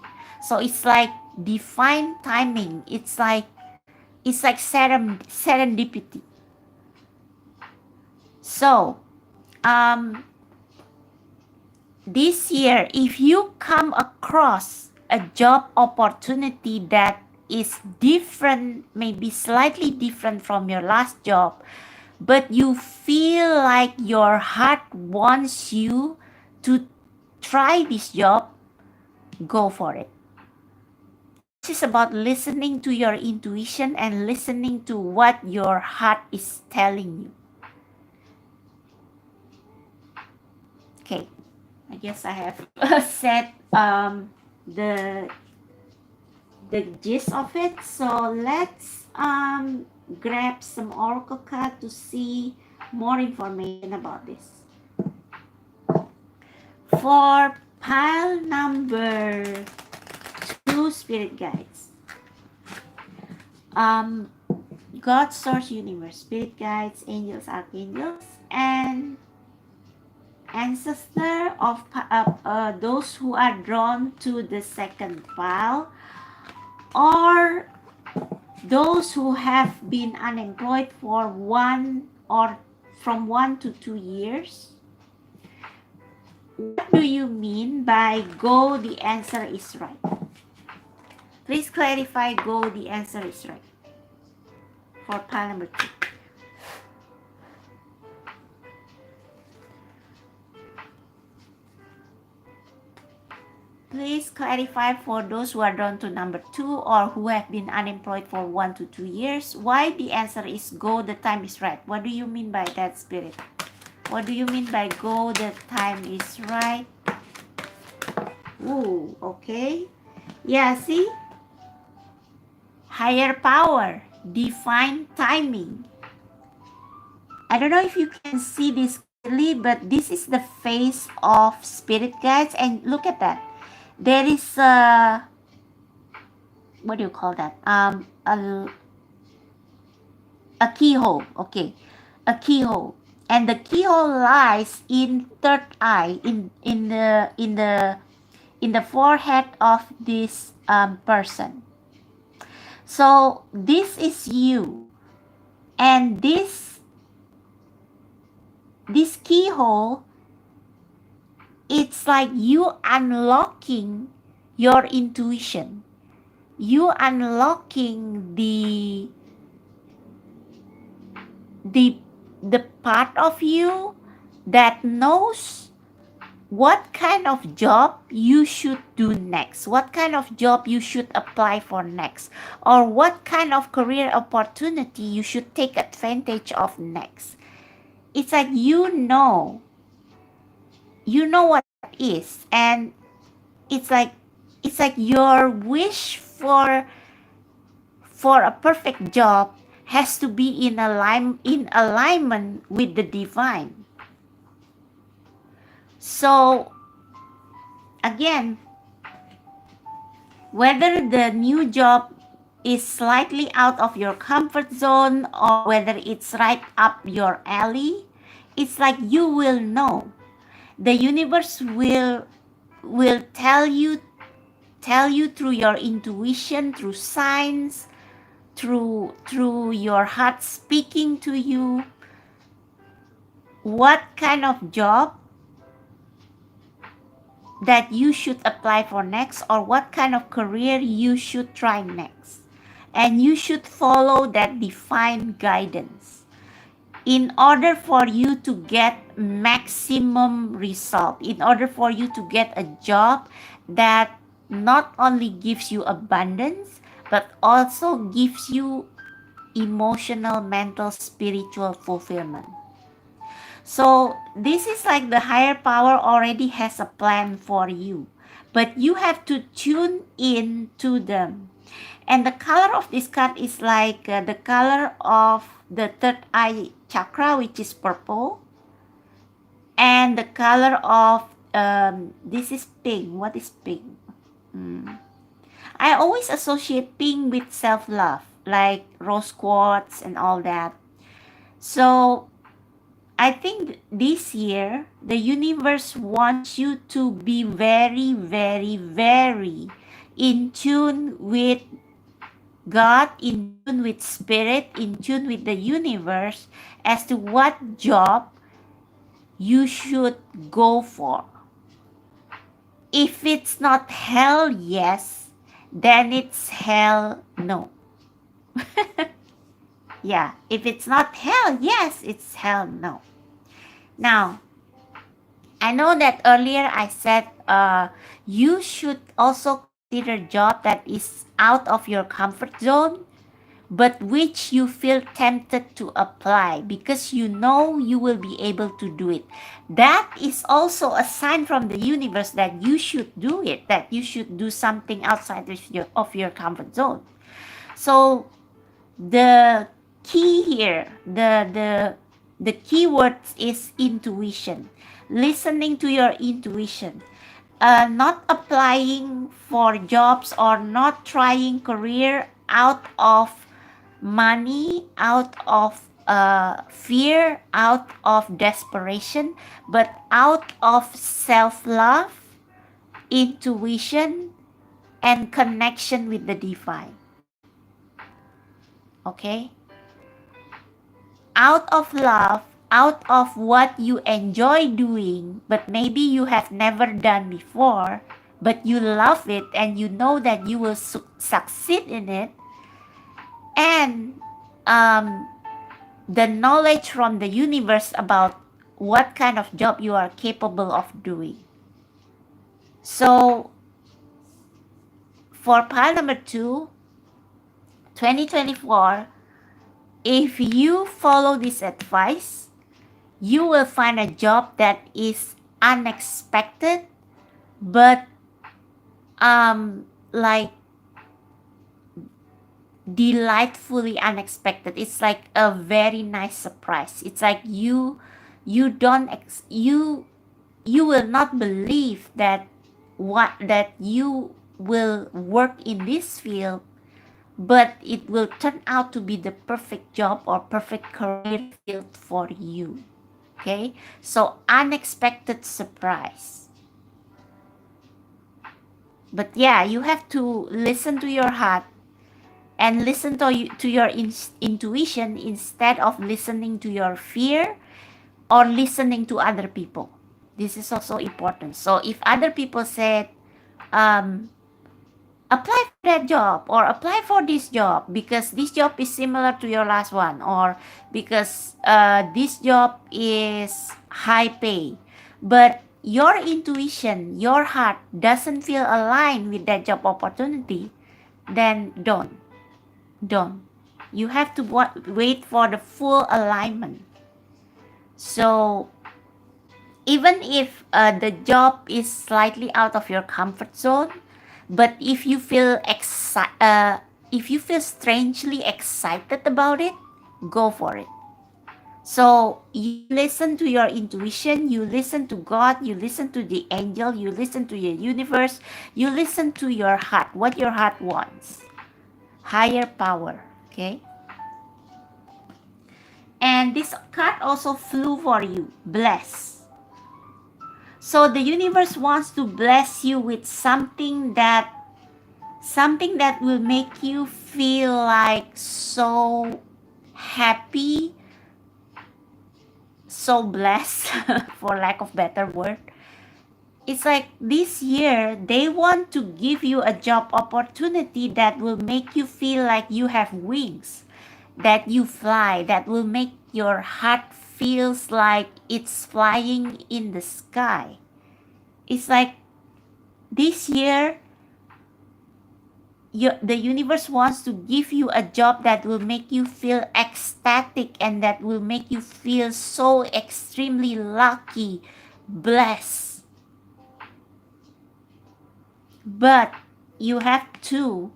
So it's like divine timing. It's like serendipity. So this year, if you come across a job opportunity that is different, maybe slightly different from your last job, but you feel like your heart wants you to try this job, go for it. This is about listening to your intuition and listening to what your heart is telling you. Okay, I guess I have said the gist of it. So let's grab some oracle card to see more information about this. For pile number 2, spirit guides. God, source, universe, spirit guides, angels, archangels, and ancestor of those who are drawn to the second pile, or those who have been unemployed for from 1 to 2 years. What do you mean by go, the answer is right? Please clarify go, the answer is right for pile number 2. Please clarify for those who are drawn to number 2 or who have been unemployed for 1 to 2 years. Why the answer is go, the time is right? What do you mean by that, spirit? What do you mean by go, the time is right? Ooh, okay. Yeah, see? Higher power, divine timing. I don't know if you can see this clearly, but this is the face of spirit guides, and look at that. There is a, what do you call that? A keyhole. Okay, a keyhole, and the keyhole lies in third eye, in the forehead of this person. So this is you, and this keyhole, it's like you unlocking your intuition, you unlocking the part of you that knows what kind of job you should do next, what kind of job you should apply for next, or what kind of career opportunity you should take advantage of next. It's like you know what it is, and it's like your wish for a perfect job has to be in alignment with the divine. So again, whether the new job is slightly out of your comfort zone or whether it's right up your alley, it's like you will know. The universe will tell you through your intuition, through signs, through your heart speaking to you, what kind of job that you should apply for next, or what kind of career you should try next. And you should follow that divine guidance in order for you to get maximum result, in order for you to get a job that not only gives you abundance, but also gives you emotional, mental, spiritual fulfillment. So this is like the higher power already has a plan for you, but you have to tune in to them. And the color of this card is like the color of the third eye chakra, which is purple. And the color of, this is pink. What is pink? I always associate pink with self-love, like rose quartz and all that. So I think this year, the universe wants you to be very, very, very in tune with God, in tune with spirit, in tune with the universe as to what job you should go for. If it's not hell yes, then it's hell no. Yeah, if it's not hell yes, it's hell no. Now, I know that earlier I said you should also consider a job that is out of your comfort zone, but which you feel tempted to apply because you know you will be able to do it. That is also a sign from the universe that you should do it, that you should do something outside of your comfort zone. So the key here, the key word is intuition. Listening to your intuition. Not applying for jobs or not trying career out of money, out of fear, out of desperation, but out of self-love, intuition, and connection with the divine. Okay? Out of love, out of what you enjoy doing, but maybe you have never done before, but you love it and you know that you will succeed in it, and the knowledge from the universe about what kind of job you are capable of doing. So for pile number 2, 2024, if you follow this advice, you will find a job that is unexpected, but like delightfully unexpected. It's like a very nice surprise. It's like you will not believe that you will work in this field, but it will turn out to be the perfect job or perfect career field for you. Okay, so unexpected surprise. But yeah, you have to listen to your heart and listen to your intuition instead of listening to your fear or listening to other people. This is also important. So if other people said, apply for that job or apply for this job because this job is similar to your last one, or because this job is high pay, but your intuition, your heart doesn't feel aligned with that job opportunity, then don't. You have to wait for the full alignment. So even if the job is slightly out of your comfort zone, but if you feel strangely excited about it, go for it. So you listen to your intuition, you listen to God, you listen to the angel, you listen to your universe, you listen to your heart, what your heart wants. Higher power, okay? And this card also flew for you, bless. So the universe wants to bless you with something that will make you feel like so happy, so blessed, for lack of better word. It's like this year they want to give you a job opportunity that will make you feel like you have wings, that you fly, that will make your heart feels like it's flying in the sky. It's like this year the universe wants to give you a job that will make you feel ecstatic and that will make you feel so extremely lucky, blessed. But you have to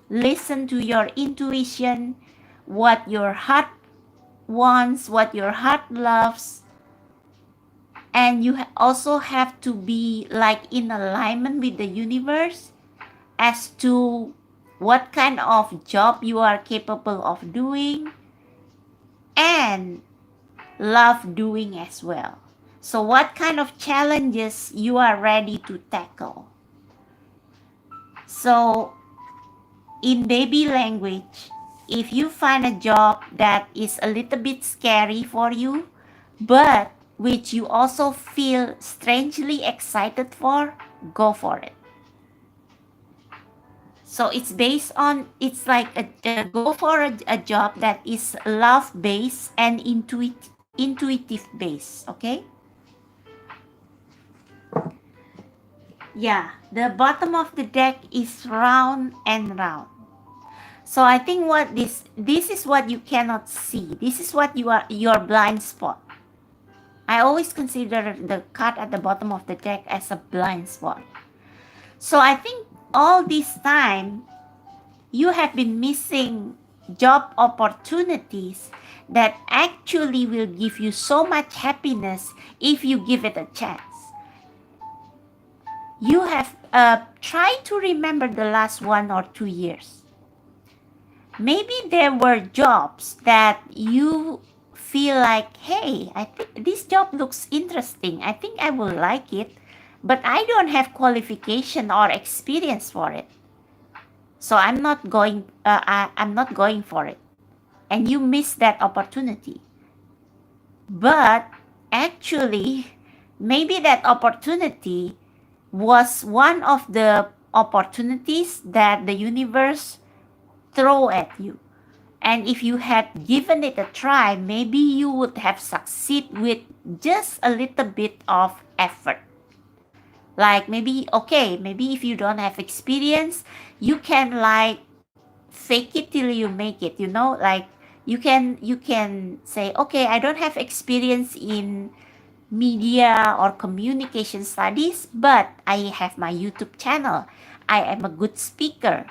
listen to your intuition, what your heart wants, what your heart loves. And you also have to be like in alignment with the universe as to what kind of job you are capable of doing and love doing as well. So what kind of challenges you are ready to tackle. So in baby language, if you find a job that is a little bit scary for you, but which you also feel strangely excited for, go for it. So it's based on, it's like go for a job that is love-based and intuitive-based, okay? Yeah, the bottom of the deck is round and round. So I think what this is what you cannot see. This is what your blind spot. I always consider the card at the bottom of the deck as a blind spot. So I think all this time you have been missing job opportunities that actually will give you so much happiness if you give it a chance. You have tried to remember the last 1 or 2 years. Maybe there were jobs that you feel like, hey, I think this job looks interesting. I think I will like it, but I don't have qualification or experience for it. So I'm not going for it. And you miss that opportunity. But actually, maybe that opportunity was one of the opportunities that the universe throw at you. And if you had given it a try, maybe you would have succeeded with just a little bit of effort. Like maybe if you don't have experience, you can like fake it till you make it, like you can say, okay, I don't have experience in media or communication studies, but I have my YouTube channel. I am a good speaker.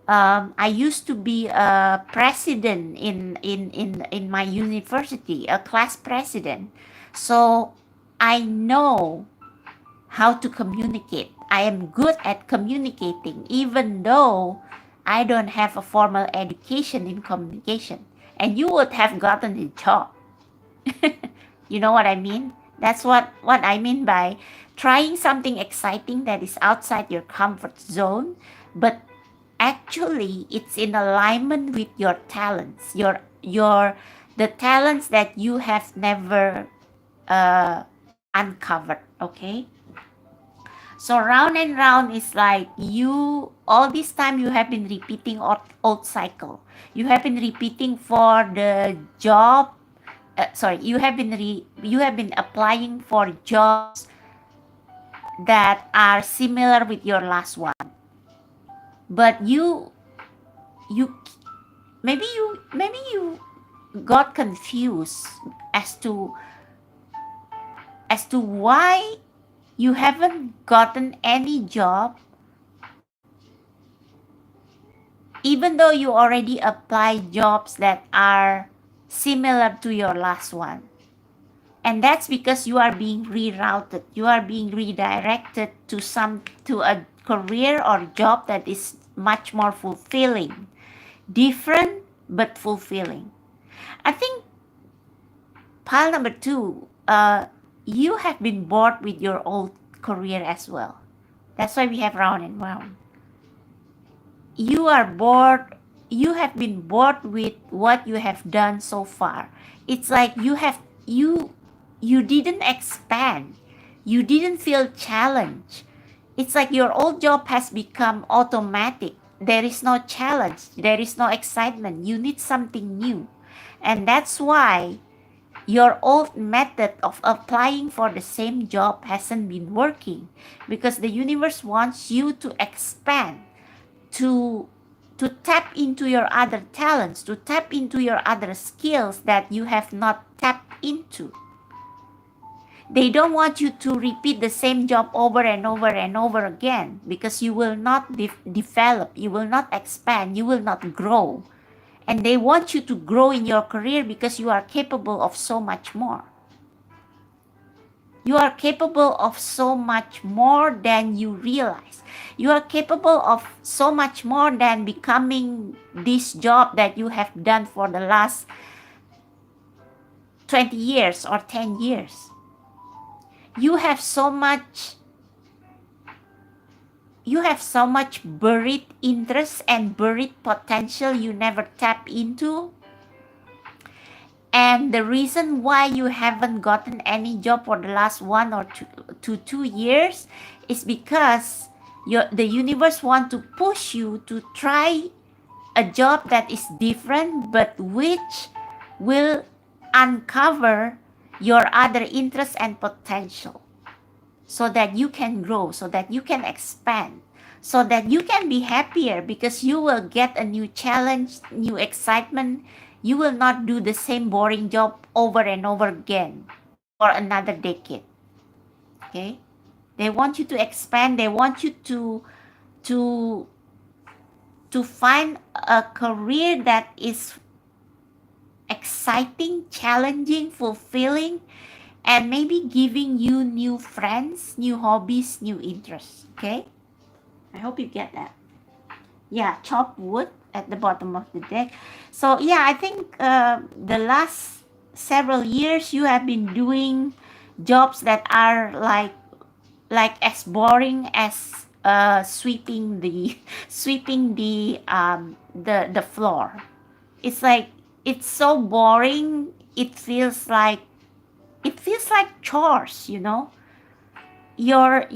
I used to be a president in my university, a class president. So I know how to communicate. I am good at communicating, even though I don't have a formal education in communication. And you would have gotten a job. You know what I mean? That's what I mean by trying something exciting that is outside your comfort zone, but actually it's in alignment with your talents, the talents that you have never uncovered, okay? So round and round is like all this time you have been repeating old cycle. You have been repeating for the job. You have been applying for jobs that are similar with your last one. But maybe you got confused as to why you haven't gotten any job, even though you already applied jobs that are similar to your last one. And that's because you are being rerouted. You are being redirected to a career or job that is much more fulfilling. Different but fulfilling. I think pile number 2, you have been bored with your old career as well. That's why we have round and round. You are bored. You have been bored with what you have done so far. It's like you didn't expand. You didn't feel challenged. It's like your old job has become automatic. There is no challenge. There is no excitement. You need something new. And that's why your old method of applying for the same job hasn't been working, because the universe wants you to expand, to tap into your other talents, to tap into your other skills that you have not tapped into. They don't want you to repeat the same job over and over and over again, because you will not develop, you will not expand, you will not grow. And they want you to grow in your career because you are capable of so much more. You are capable of so much more than you realize. You are capable of so much more than becoming this job that you have done for the last 20 years or 10 years. You have so much buried interest and buried potential you never tap into. And the reason why you haven't gotten any job for the last 1 or 2 years is because the universe wants to push you to try a job that is different, but which will uncover your other interests and potential, so that you can grow, so that you can expand, so that you can be happier, because you will get a new challenge, new excitement. You will not do the same boring job over and over again for another decade. Okay? They want you to expand. They want you to find a career that is exciting, challenging, fulfilling, and maybe giving you new friends, new hobbies, new interests. Okay? I hope you get that. Yeah, chop wood at the bottom of the deck. So yeah, I think the last several years you have been doing jobs that are like as boring as sweeping the floor. It's like, it's so boring. It feels like chores, you know. Your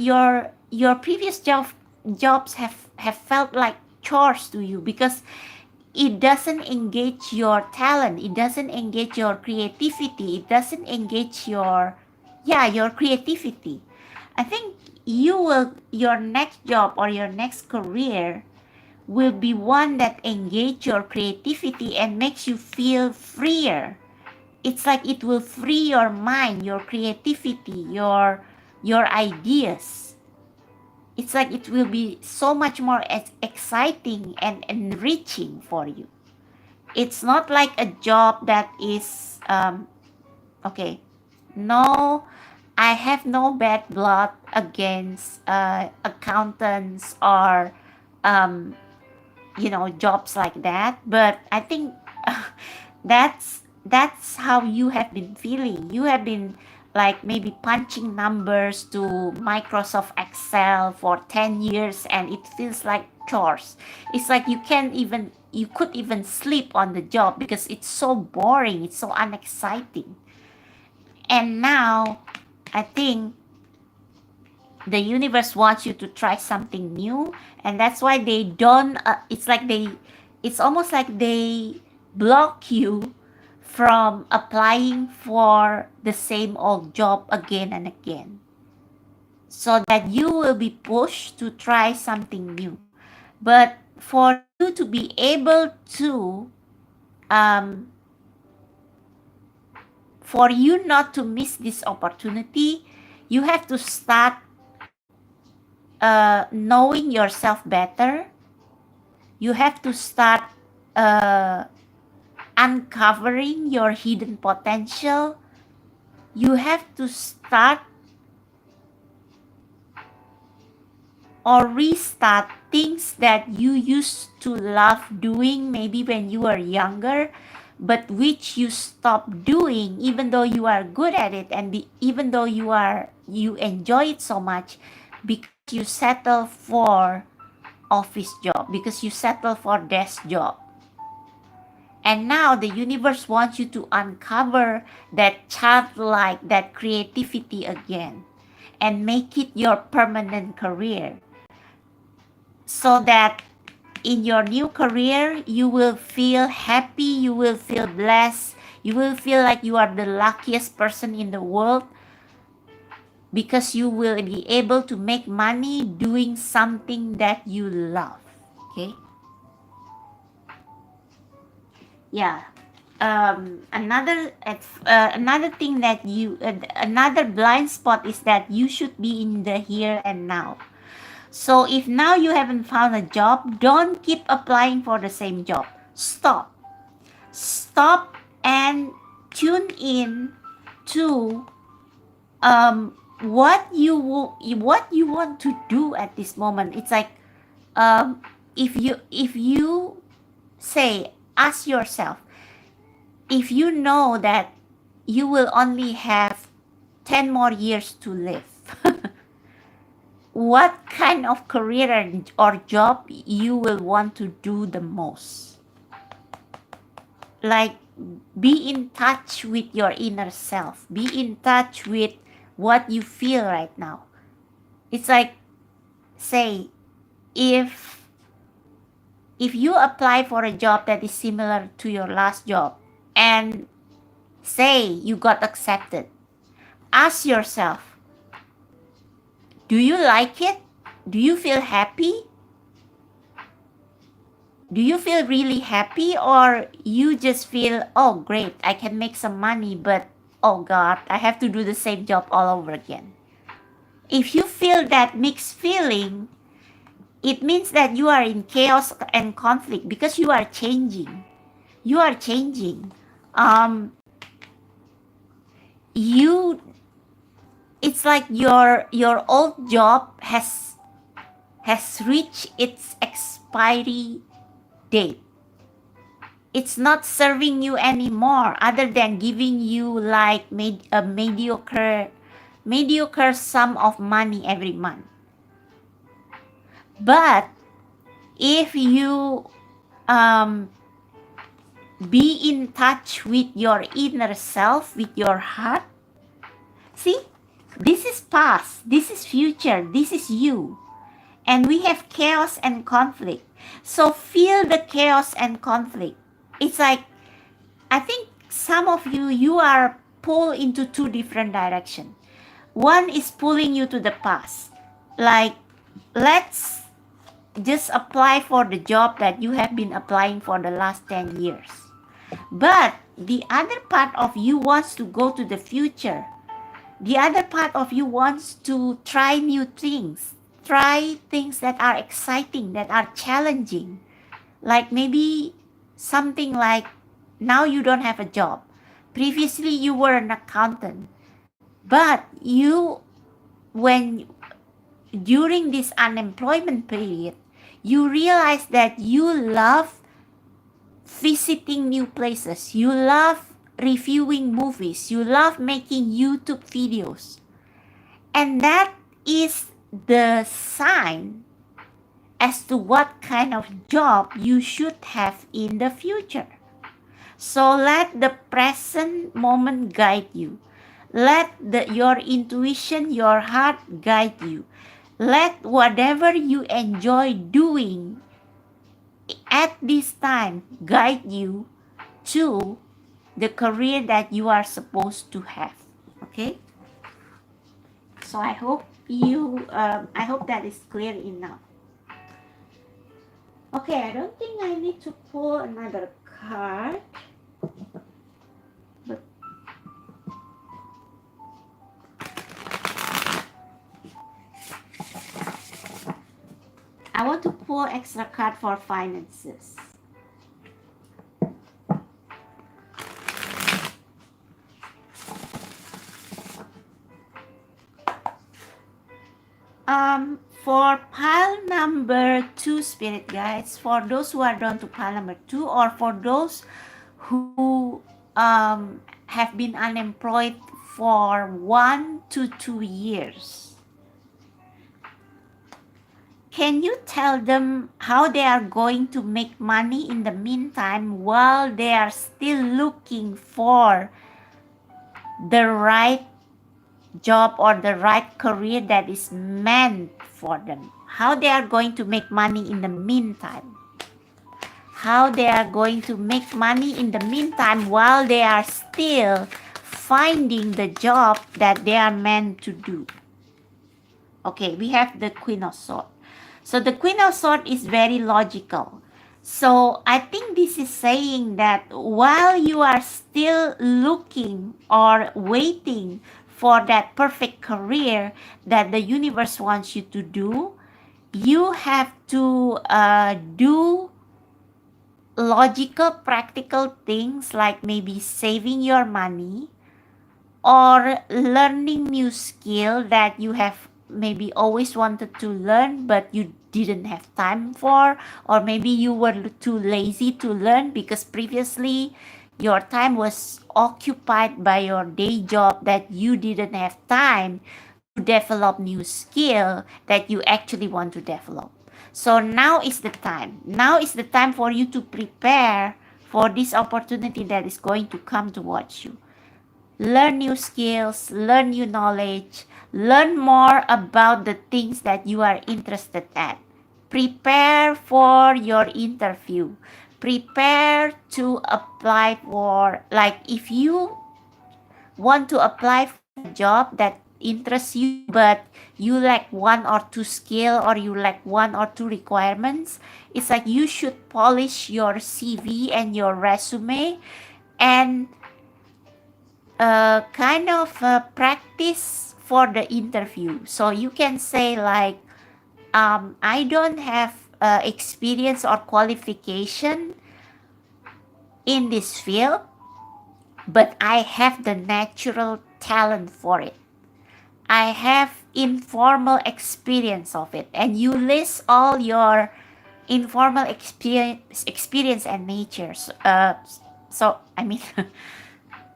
previous jobs have felt like chores to you, because it doesn't engage your talent, it doesn't engage your creativity, it doesn't engage your creativity. I think your next job or your next career will be one that engage your creativity and makes you feel freer. It's like it will free your mind, your creativity, your ideas. It's like it will be so much more exciting and enriching for you. It's not like a job that is, okay, no, I have no bad blood against accountants or, jobs like that. But I think that's how you have been feeling. You have been like maybe punching numbers to Microsoft Excel for 10 years, and it feels like chores. It's like you could even sleep on the job because it's so boring, it's so unexciting. And now I think the universe wants you to try something new, and that's why they don't it's almost like they block you from applying for the same old job again and again, so that you will be pushed to try something new. But for you to be able to for you not to miss this opportunity, you have to start knowing yourself better. You have to start uncovering your hidden potential. You have to start or restart things that you used to love doing maybe when you were younger, but which you stop doing even though you are good at it, and even though you enjoy it so much, because you settle for office job, because you settle for desk job. And now the universe wants you to uncover that childlike, that creativity again, and make it your permanent career, so that in your new career you will feel happy, you will feel blessed, you will feel like you are the luckiest person in the world, because you will be able to make money doing something that you love. Okay. Yeah. Another thing that another blind spot is that you should be in the here and now. So if now you haven't found a job, don't keep applying for the same job. Stop and tune in to what you want to do at this moment. It's like, if you say, ask yourself, if you know that you will only have 10 more years to live, what kind of career or job you will want to do the most? Like, be in touch with your inner self. Be in touch with what you feel right now. It's like, say, if you apply for a job that is similar to your last job, and say you got accepted, ask yourself, do you like it? Do you feel happy? Do you feel really happy, or you just feel, oh great, I can make some money, but oh God, I have to do the same job all over again? If you feel that mixed feeling, it means that you are in chaos and conflict, because you are changing. You are changing. It's like your old job has reached its expiry date. It's not serving you anymore, other than giving you like a mediocre sum of money every month. But if you be in touch with your inner self, with your heart, see, this is past, this is future, this is you. And we have chaos and conflict. So feel the chaos and conflict. It's like, I think some of you are pulled into two different directions. One is pulling you to the past. Like, let's just apply for the job that you have been applying for the last 10 years. But the other part of you wants to go to the future. The other part of you wants to try new things. Try things that are exciting, that are challenging. Like maybe something like, now you don't have a job. Previously you were an accountant. But during this unemployment period, you realize that you love visiting new places. You love reviewing movies. You love making YouTube videos. And that is the sign as to what kind of job you should have in the future. So let the present moment guide you. Let your intuition, your heart guide you. Let whatever you enjoy doing at this time guide you to the career that you are supposed to have. Okay? So I hope that is clear enough. Okay, I don't think I need to pull another card. But I want to pull extra card for finances. For pile number 2, spirit guides, for those who are drawn to pile number 2, or for those who have been unemployed for 1 to 2 years. Can you tell them how they are going to make money in the meantime while they are still looking for the right job or the right career that is meant for them? How they are going to make money in the meantime? How they are going to make money in the meantime while they are still finding the job that they are meant to do? Okay, we have the Queen of Swords. So the Queen of Swords is very logical. So I think this is saying that while you are still looking or waiting for that perfect career that the universe wants you to do, you have to do logical, practical things like maybe saving your money or learning new skill that you have maybe always wanted to learn but you didn't have time for, or maybe you were too lazy to learn because previously your time was occupied by your day job that you didn't have time to develop new skill that you actually want to develop. So now is the time. Now is the time for you to prepare for this opportunity that is going to come towards you. Learn new skills, learn new knowledge, learn more about the things that you are interested at. Prepare for your interview. Prepare to apply for, like if you want to apply for a job that interests you but you lack one or two skill or you lack one or two requirements, it's like you should polish your CV and your resume and kind of practice for the interview. So you can say like, I don't have experience or qualification in this field, but I have the natural talent for it. I have informal experience of it. And you list all your informal experience and natures. So I mean,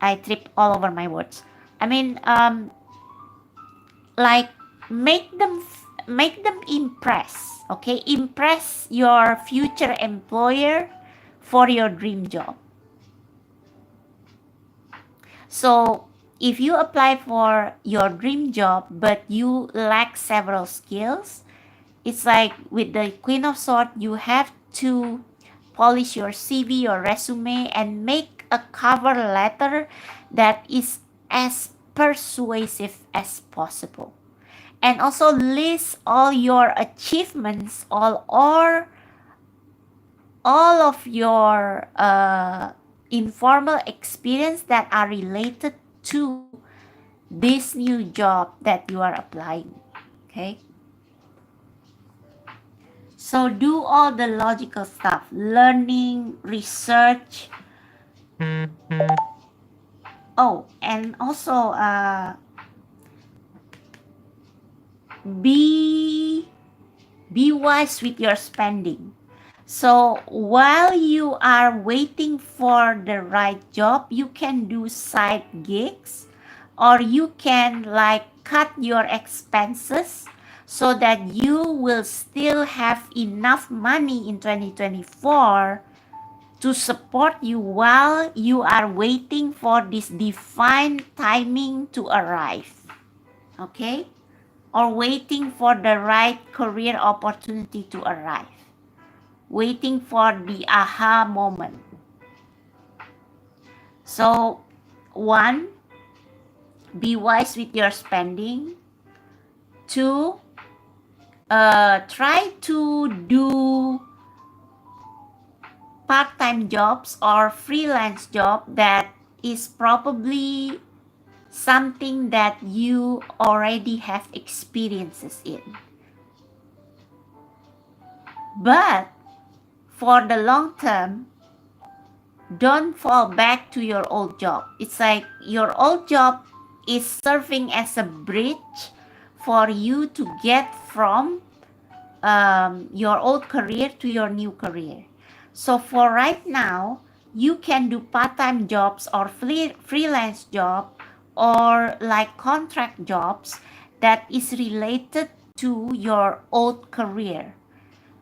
I trip all over my words. I mean, like make them impress. Okay, impress your future employer for your dream job. So if you apply for your dream job but you lack several skills, it's like with the Queen of Swords, you have to polish your CV, your resume, and make a cover letter that is as persuasive as possible. And also list all your achievements, all of your informal experience that are related to this new job that you are applying. Okay. So do all the logical stuff, learning, research. Oh, and also be wise with your spending. So while you are waiting for the right job, you can do side gigs or you can like cut your expenses so that you will still have enough money in 2024 to support you while you are waiting for this divine timing to arrive. Okay? Or waiting for the right career opportunity to arrive. Waiting for the aha moment. So, 1, be wise with your spending. 2, try to do part-time jobs or freelance job that is probably something that you already have experiences in. But for the long term, don't fall back to your old job. It's like your old job is serving as a bridge for you to get from your old career to your new career. So for right now, you can do part-time jobs or freelance job or like contract jobs that is related to your old career.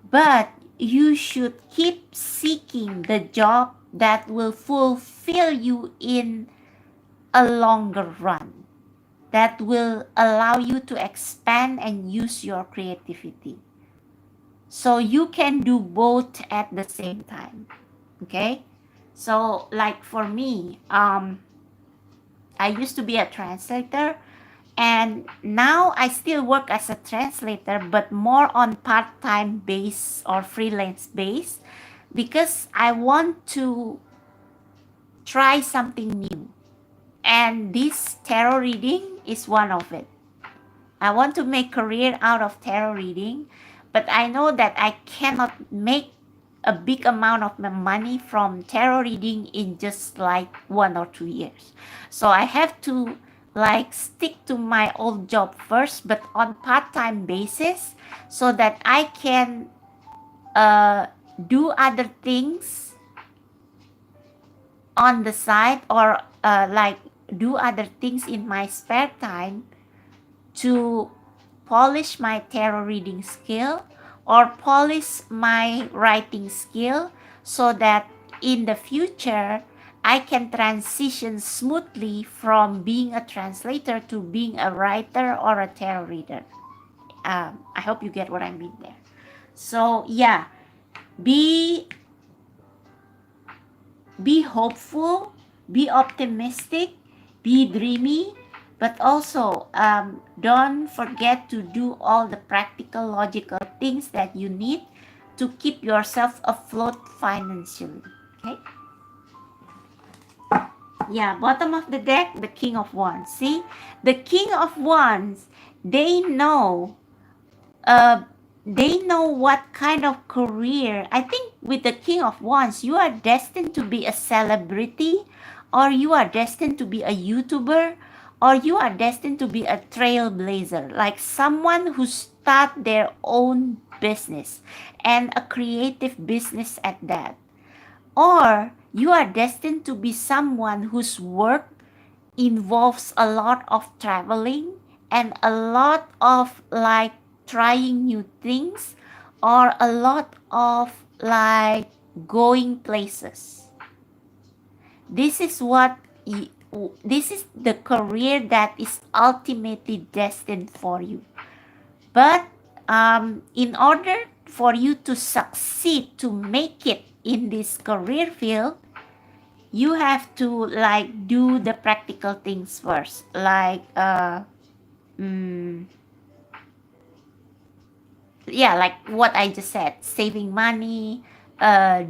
But you should keep seeking the job that will fulfill you in a longer run, that will allow you to expand and use your creativity. So you can do both at the same time. Okay? So like for me, I used to be a translator, and now I still work as a translator, but more on part-time base or freelance base, because I want to try something new. And this tarot reading is one of it. I want to make career out of tarot reading, but I know that I cannot make a big amount of money from tarot reading in just like 1 or 2 years. So I have to like stick to my old job first, but on part-time basis, so that I can do other things on the side, or like do other things in my spare time to polish my tarot reading skill or polish my writing skill, so that in the future I can transition smoothly from being a translator to being a writer or a tarot reader. I hope you get what I mean there. So yeah, be hopeful, be optimistic, be dreamy, but also don't forget to do all the practical, logical things that you need to keep yourself afloat financially. Okay? Yeah, bottom of the deck, the King of Wands. See, the King of Wands, they know what kind of career. I think with the King of Wands, you are destined to be a celebrity, or you are destined to be a YouTuber, or you are destined to be a trailblazer, like someone who start their own business, and a creative business at that. Or you are destined to be someone whose work involves a lot of traveling and a lot of like trying new things, or a lot of like going places. This is this is the career that is ultimately destined for you. But in order for you to succeed, to make it in this career field, you have to like do the practical things first, like yeah, like what I just said, saving money,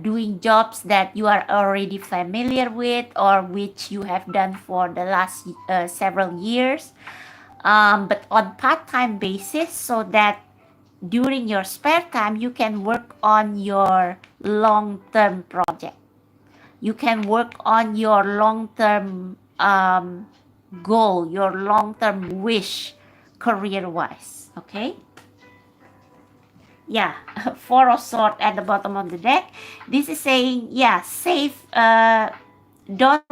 doing jobs that you are already familiar with or which you have done for the last several years, but on part-time basis, so that during your spare time you can work on your long-term project. You can work on your long-term goal, your long-term wish, career-wise. Okay? Yeah, Four of Swords at the bottom of the deck. This is saying, yeah, save. Don't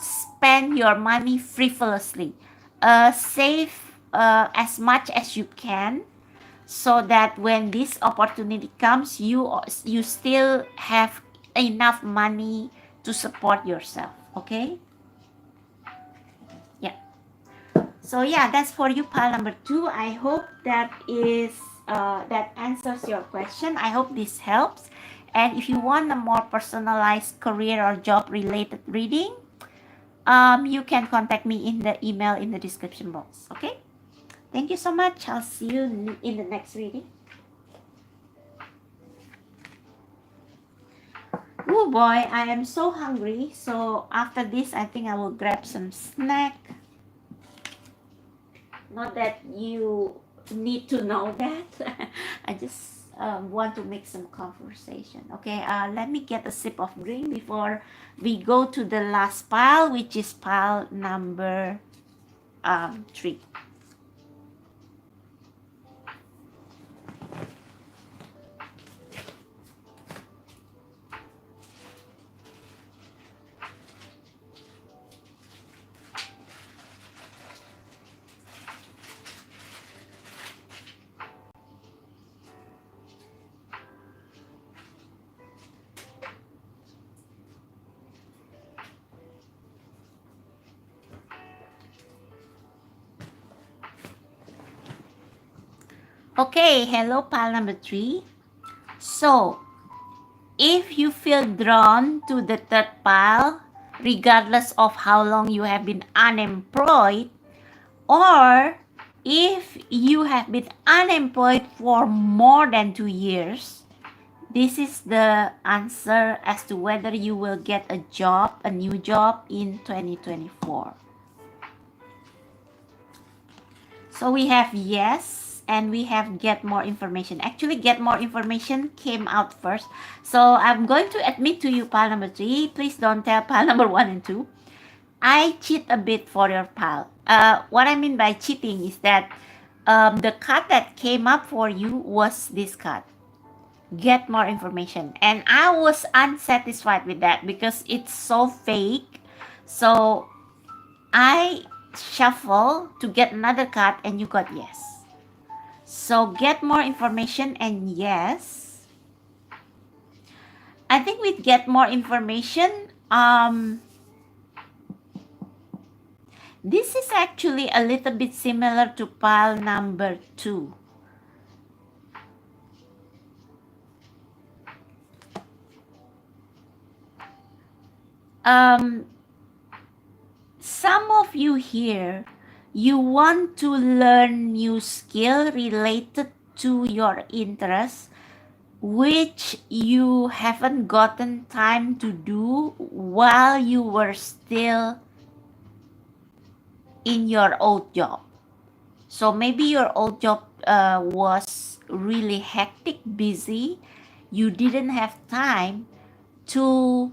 spend your money frivolously. Save as much as you can, so that when this opportunity comes, you still have enough money to support yourself. Okay? Yeah. So yeah, that's for you, pile number 2. I hope that answers your question. I hope this helps. And if you want a more personalized career or job related reading, you can contact me in the email in the description box. Okay? Thank you so much. I'll see you in the next reading. Oh boy, I am so hungry. So after this, I think I will grab some snack. Not that you need to know that. I just want to make some conversation. Okay, let me get a sip of drink before we go to the last pile, which is pile number 3. Okay, hello pile number 3. So, if you feel drawn to the third pile, regardless of how long you have been unemployed, or if you have been unemployed for more than 2 years, this is the answer as to whether you will get a job, a new job in 2024. So we have yes, and we have get more information. Actually, get more information came out first. So I'm going to admit to you pile number 3. Please don't tell pile number 1 and 2. I cheat a bit for your pile. What I mean by cheating is that the card that came up for you was this card. Get more information. And I was unsatisfied with that because it's so fake. So I shuffle to get another card and you got yes. So get more information and yes. I think with get more information, this is actually a little bit similar to pile number 2. Some of you here, you want to learn new skill related to your interests, which you haven't gotten time to do while you were still in your old job. So maybe your old job was really hectic, busy. You didn't have time to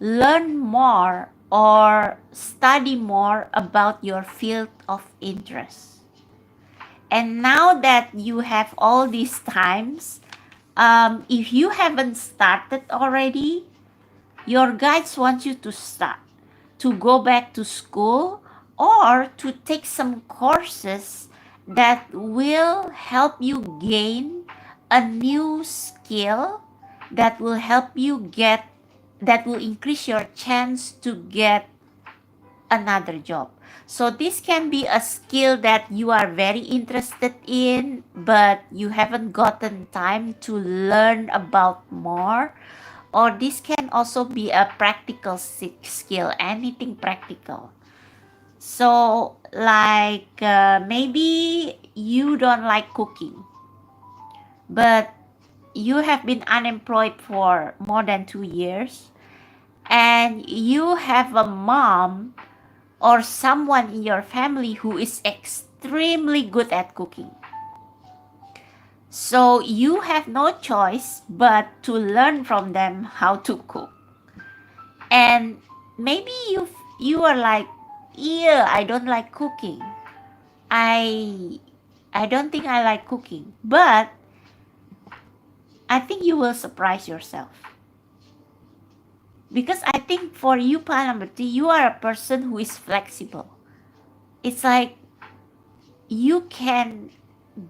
learn more or study more about your field of interest. And now that you have all these times, if you haven't started already, your guides want you to start, to go back to school or to take some courses that will help you gain a new skill that will help you that will increase your chance to get another job. So this can be a skill that you are very interested in, but you haven't gotten time to learn about more. Or this can also be a practical skill, anything practical. So like maybe you don't like cooking, but you have been unemployed for more than 2 years and you have a mom or someone in your family who is extremely good at cooking. So you have no choice but to learn from them how to cook. And maybe you are like, yeah, I don't like cooking. I don't think I like cooking. But I think you will surprise yourself. Because I think for you, pile number 3, you are a person who is flexible. It's like you can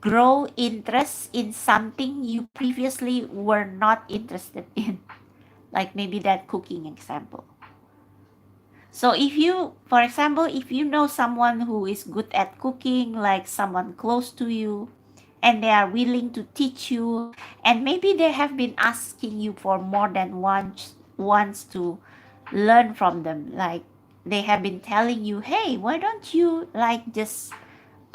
grow interest in something you previously were not interested in. Like maybe that cooking example. So if you, for example, if you know someone who is good at cooking, like someone close to you, and they are willing to teach you, and maybe they have been asking you for more than once to learn from them, like they have been telling you, hey, why don't you like just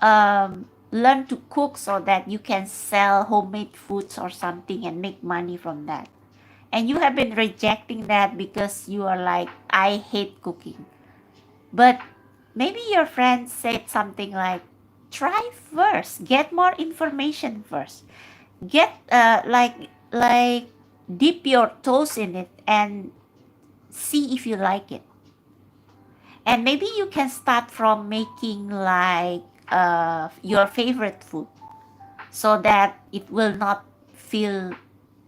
learn to cook so that you can sell homemade foods or something and make money from that. And you have been rejecting that because you are like, I hate cooking. But maybe your friend said something like, try first, get more information first. Get like dip your toes in it and see if you like it. And maybe you can start from making like your favorite food so that it will not feel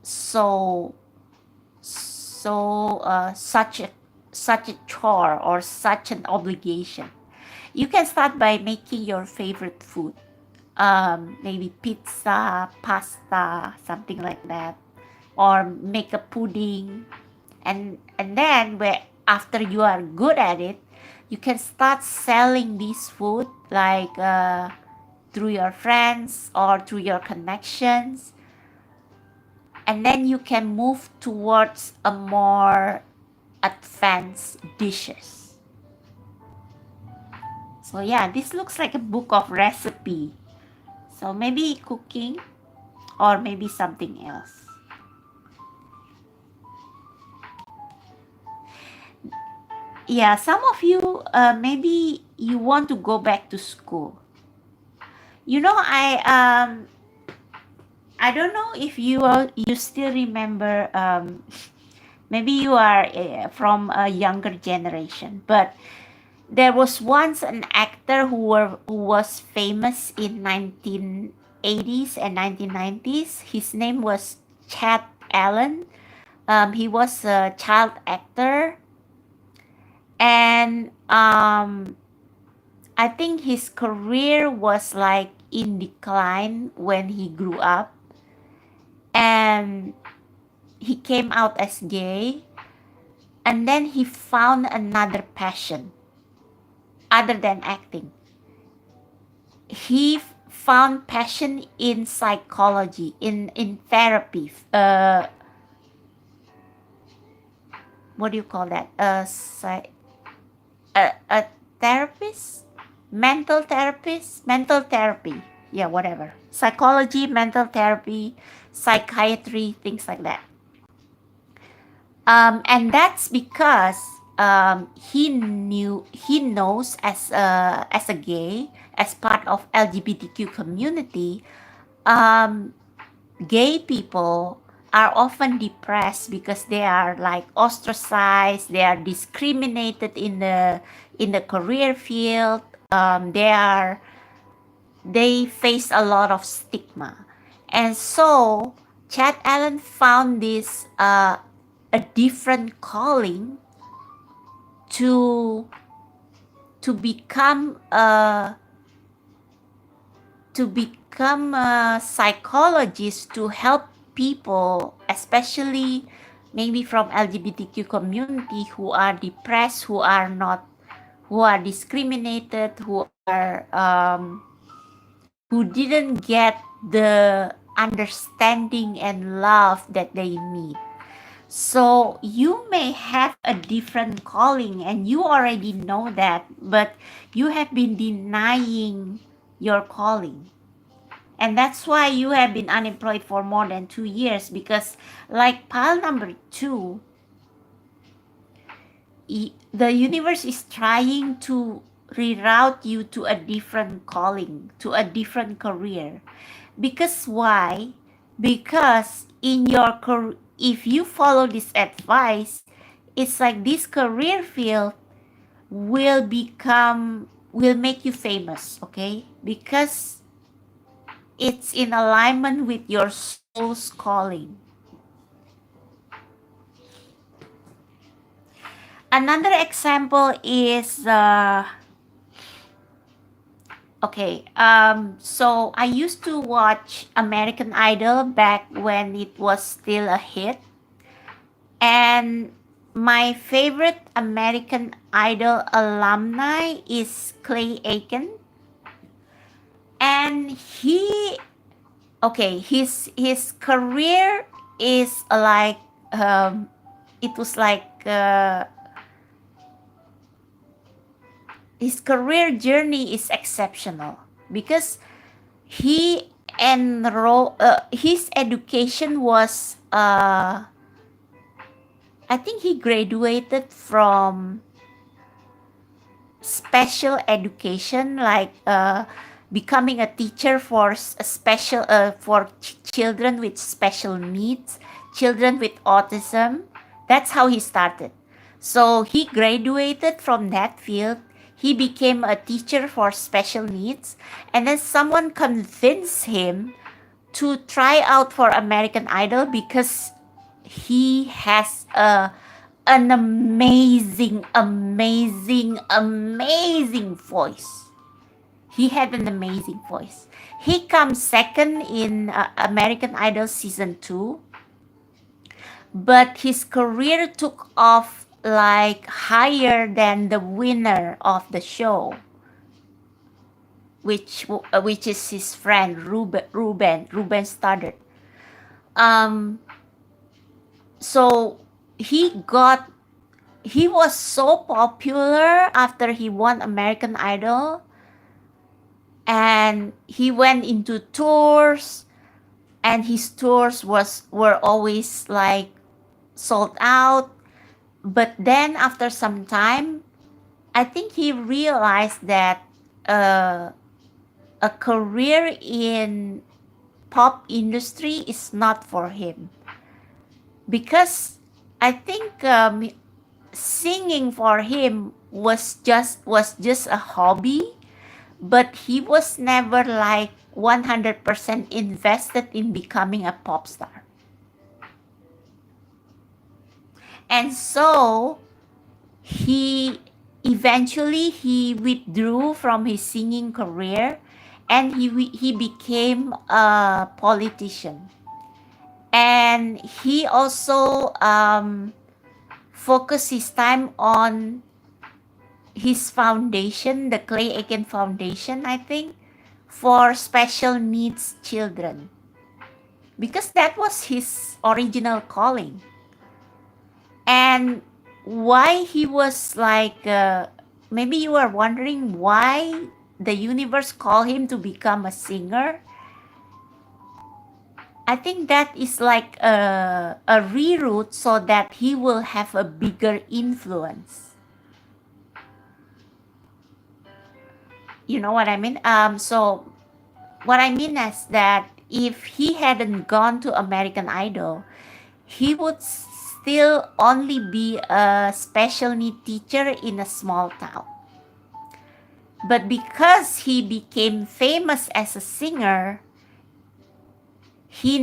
so such a chore or such an obligation. You can start by making your favorite food, maybe pizza, pasta, something like that, or make a pudding, and then after you are good at it, you can start selling this food like through your friends or through your connections, and then you can move towards a more advanced dishes. So yeah, this looks like a book of recipe. So maybe cooking or maybe something else. Yeah, some of you, maybe you want to go back to school. You know, I don't know if you still remember. Maybe you are from a younger generation, but there was once an actor who was famous in 1980s and 1990s. His name was Chad Allen. He was a child actor, and I think his career was like in decline when he grew up, and he came out as gay, and then he found another passion other than acting. He found passion in psychology, in therapy. What do you call that? A therapist, mental therapist, mental therapy. Yeah, whatever. Psychology, mental therapy, psychiatry, things like that. And that's because he knows as a gay, as part of LGBTQ community, gay people are often depressed because they are like ostracized, they are discriminated in the career field. They face a lot of stigma, and so Chad Allen found this a different calling to become a psychologist to help people, especially maybe from LGBTQ community, who are depressed, who are discriminated, who didn't get the understanding and love that they need. So you may have a different calling and you already know that, but you have been denying your calling. And that's why you have been unemployed for more than 2 years, because like pile number 2, the universe is trying to reroute you to a different calling, to a different career. Because why? Because in your if you follow this advice, it's like this career field will make you famous, okay? Because it's in alignment with your soul's calling. Another example is so I used to watch American Idol back when it was still a hit, and my favorite American Idol alumni is Clay Aiken, and his career is like it was like his career journey is exceptional because he his education was I think he graduated from special education, like becoming a teacher for children with special needs, children with autism. That's how he started. So he graduated from that field. He became a teacher for special needs, and then someone convinced him to try out for American Idol because he has an amazing voice. He had an amazing voice. He comes second in American Idol season 2, but his career took off like higher than the winner of the show. which is his friend Ruben Studdard. Um, so he was so popular after he won American Idol, and he went into tours, and his tours were always like sold out. But then after some time, I think he realized that uh, a career in pop industry is not for him, because I think singing for him was just a hobby, but he was never like 100% invested in becoming a pop star. And so he he withdrew from his singing career, and he became a politician. And he also focused his time on his foundation, the Clay Aiken Foundation, I think, for special needs children, because that was his original calling. And why he was like, maybe you are wondering why the universe called him to become a singer. I think that is like a reroute so that he will have a bigger influence. You know what I mean? So what I mean is that if he hadn't gone to American Idol, he would still only be a special need teacher in a small town. But because he became famous as a singer, he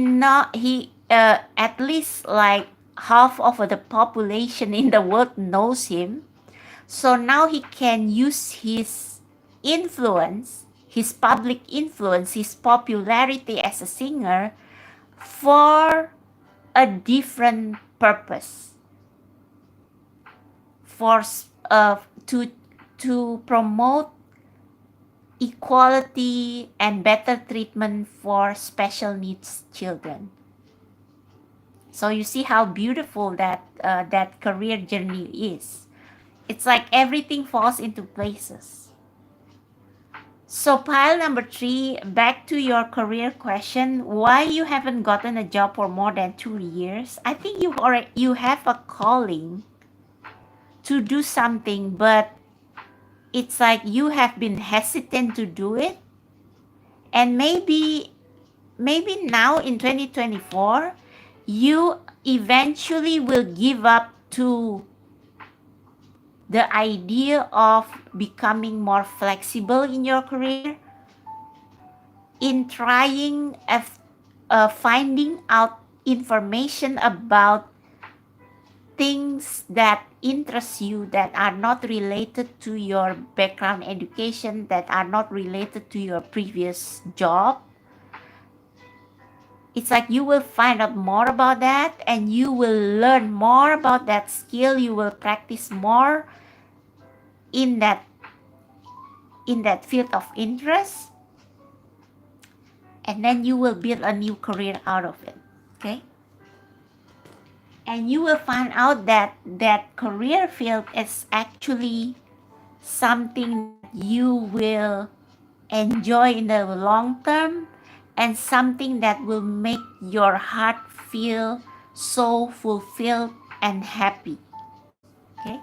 at least like half of the population in the world knows him. So now he can use his influence, his public influence, his popularity as a singer for a different purpose, for to promote equality and better treatment for special needs children. So you see how beautiful that career journey is. It's like everything falls into places. So pile number 3, back to your career question, why you haven't gotten a job for more than 2 years? I think you have a calling to do something, but it's like you have been hesitant to do it. And maybe now in 2024, you eventually will give up to the idea of becoming more flexible in your career, in trying finding out information about things that interest you, that are not related to your background education, that are not related to your previous job. It's like you will find out more about that, and you will learn more about that skill. You will practice more in that field of interest, and then you will build a new career out of it. Okay? And you will find out that that career field is actually something that you will enjoy in the long term, and something that will make your heart feel so fulfilled and happy. Okay?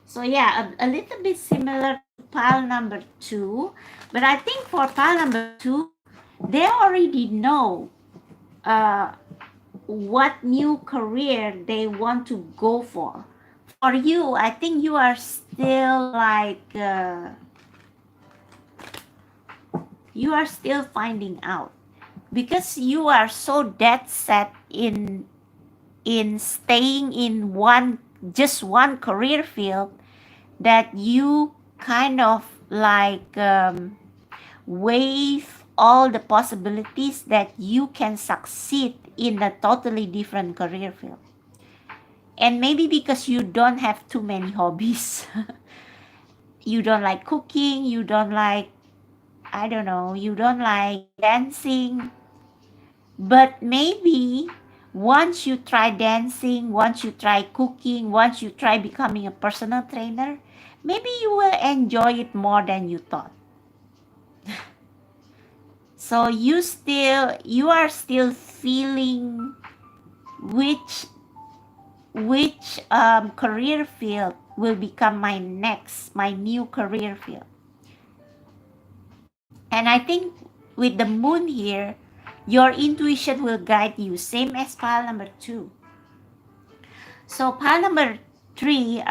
So yeah, a little bit similar to pile number 2, but I think for pile number 2, they already know what new career they want to go for. For you, I think you are still like you are still finding out, because you are so dead set in staying in just one career field, that you kind of like waive all the possibilities that you can succeed in a totally different career field. And maybe because you don't have too many hobbies. you don't like cooking, you don't like, I don't know, you don't like dancing. But maybe once you try dancing, once you try cooking, once you try becoming a personal trainer, maybe you will enjoy it more than you thought. So you are still feeling which career field will become my new career field. And I think with the moon here, your intuition will guide you, same as pile number 2. So pile number 3,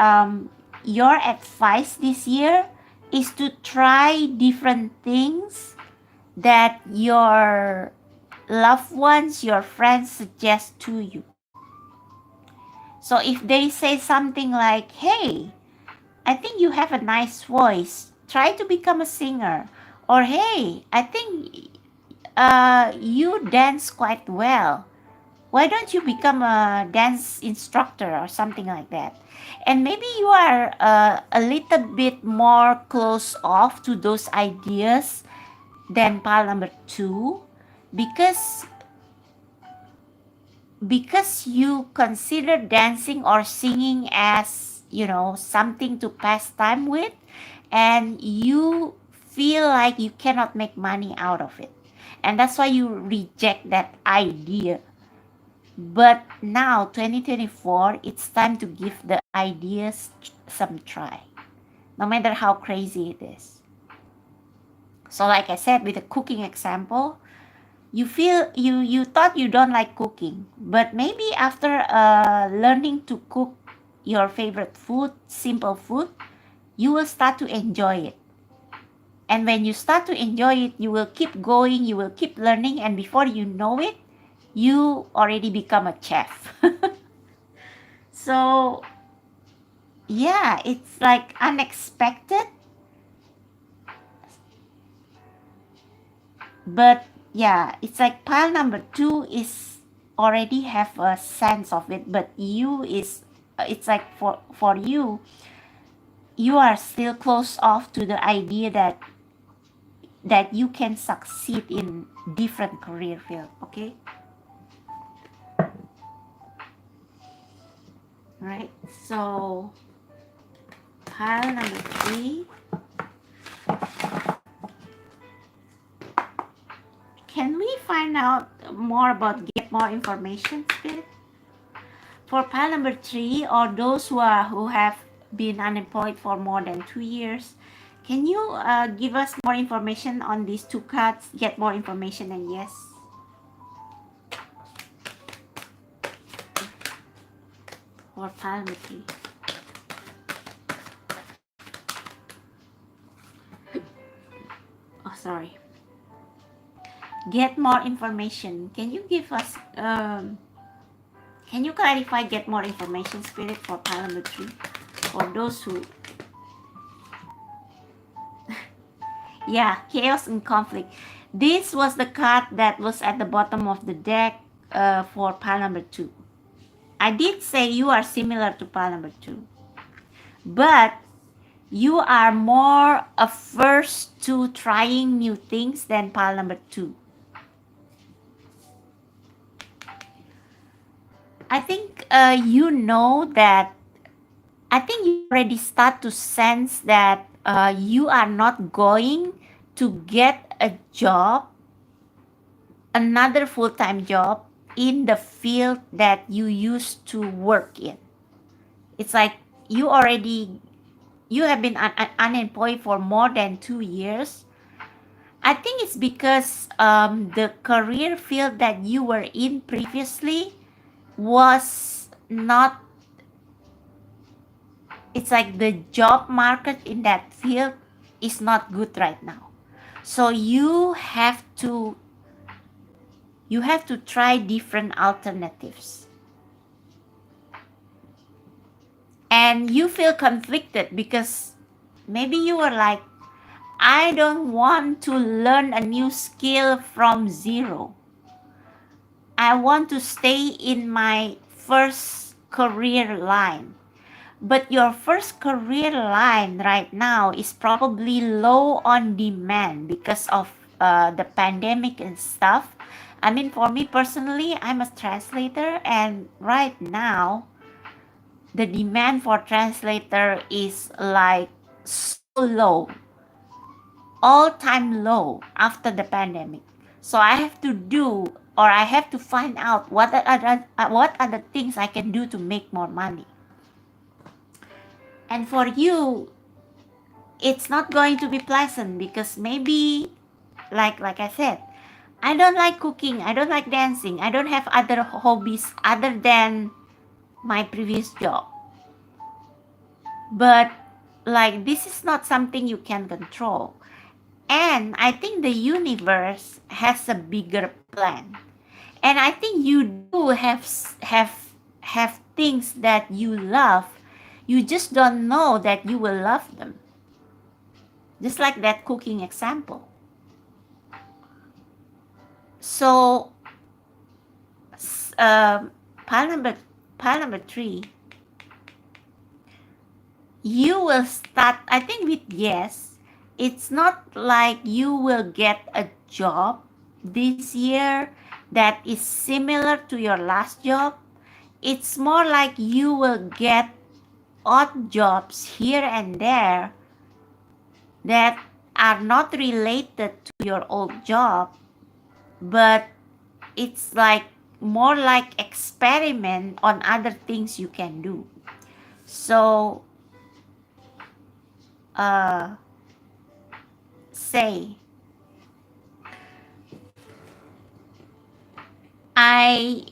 your advice this year is to try different things that your loved ones, your friends suggest to you. So if they say something like, hey, I think you have a nice voice, try to become a singer. Or hey, I think you dance quite well, why don't you become a dance instructor or something like that? And maybe you are a little bit more close off to those ideas than pile number 2, because you consider dancing or singing as, something to pass time with, and you feel like you cannot make money out of it, and that's why you reject that idea. But now 2024, it's time to give the ideas some try, no matter how crazy it is. So like I said, with the cooking example, you thought you don't like cooking, but maybe after learning to cook your favorite food, simple food, you will start to enjoy it. And when you start to enjoy it, you will keep going, you will keep learning, and before you know it, you already become a chef. So yeah, it's like unexpected, but yeah, it's like pile number 2 is already have a sense of it, but it's like for you are still close off to the idea that you can succeed in different career field. Okay, right? So pile number 3, can we find out more about get more information, Spirit? For pile number 3, or those who have been unemployed for more than 2 years, can you give us more information on these 2 cards? Get more information and yes. For pile number 3. Oh, sorry. Get more information. Can you give us, can you clarify get more information, Spirit, for pile number 3? For those who, yeah, chaos and conflict. This was the card that was at the bottom of the deck for pile number 2. I did say you are similar to pile number 2, but you are more averse to trying new things than pile number 2. I think that I think you already start to sense that you are not going to get a job, another full-time job in the field that you used to work in. It's like you have been unemployed for more than 2 years. I think it's because the career field that you were in previously was not, it's like the job market in that field is not good right now. So you have to try different alternatives. And you feel conflicted because maybe you were like, I don't want to learn a new skill from zero. I want to stay in my first career line. but your first career line right now is probably low on demand because of the pandemic and stuff. I mean, for me personally, I'm a translator, and right now the demand for translator is like so low, all time low after the pandemic. So I have to do, or I have to find out what are the things I can do to make more money. And for you, it's not going to be pleasant because maybe, like I said, I don't like cooking, I don't like dancing, I don't have other hobbies other than my previous job. But like, this is not something you can control. And I think the universe has a bigger plan. And I think you do have things that you love. You just don't know that you will love them. Just like that cooking example. So pile number 3, you will start, I think, with yes. It's not like you will get a job this year that is similar to your last job. It's more like you will get odd jobs here and there that are not related to your old job, but it's like more like experiment on other things you can do. So say I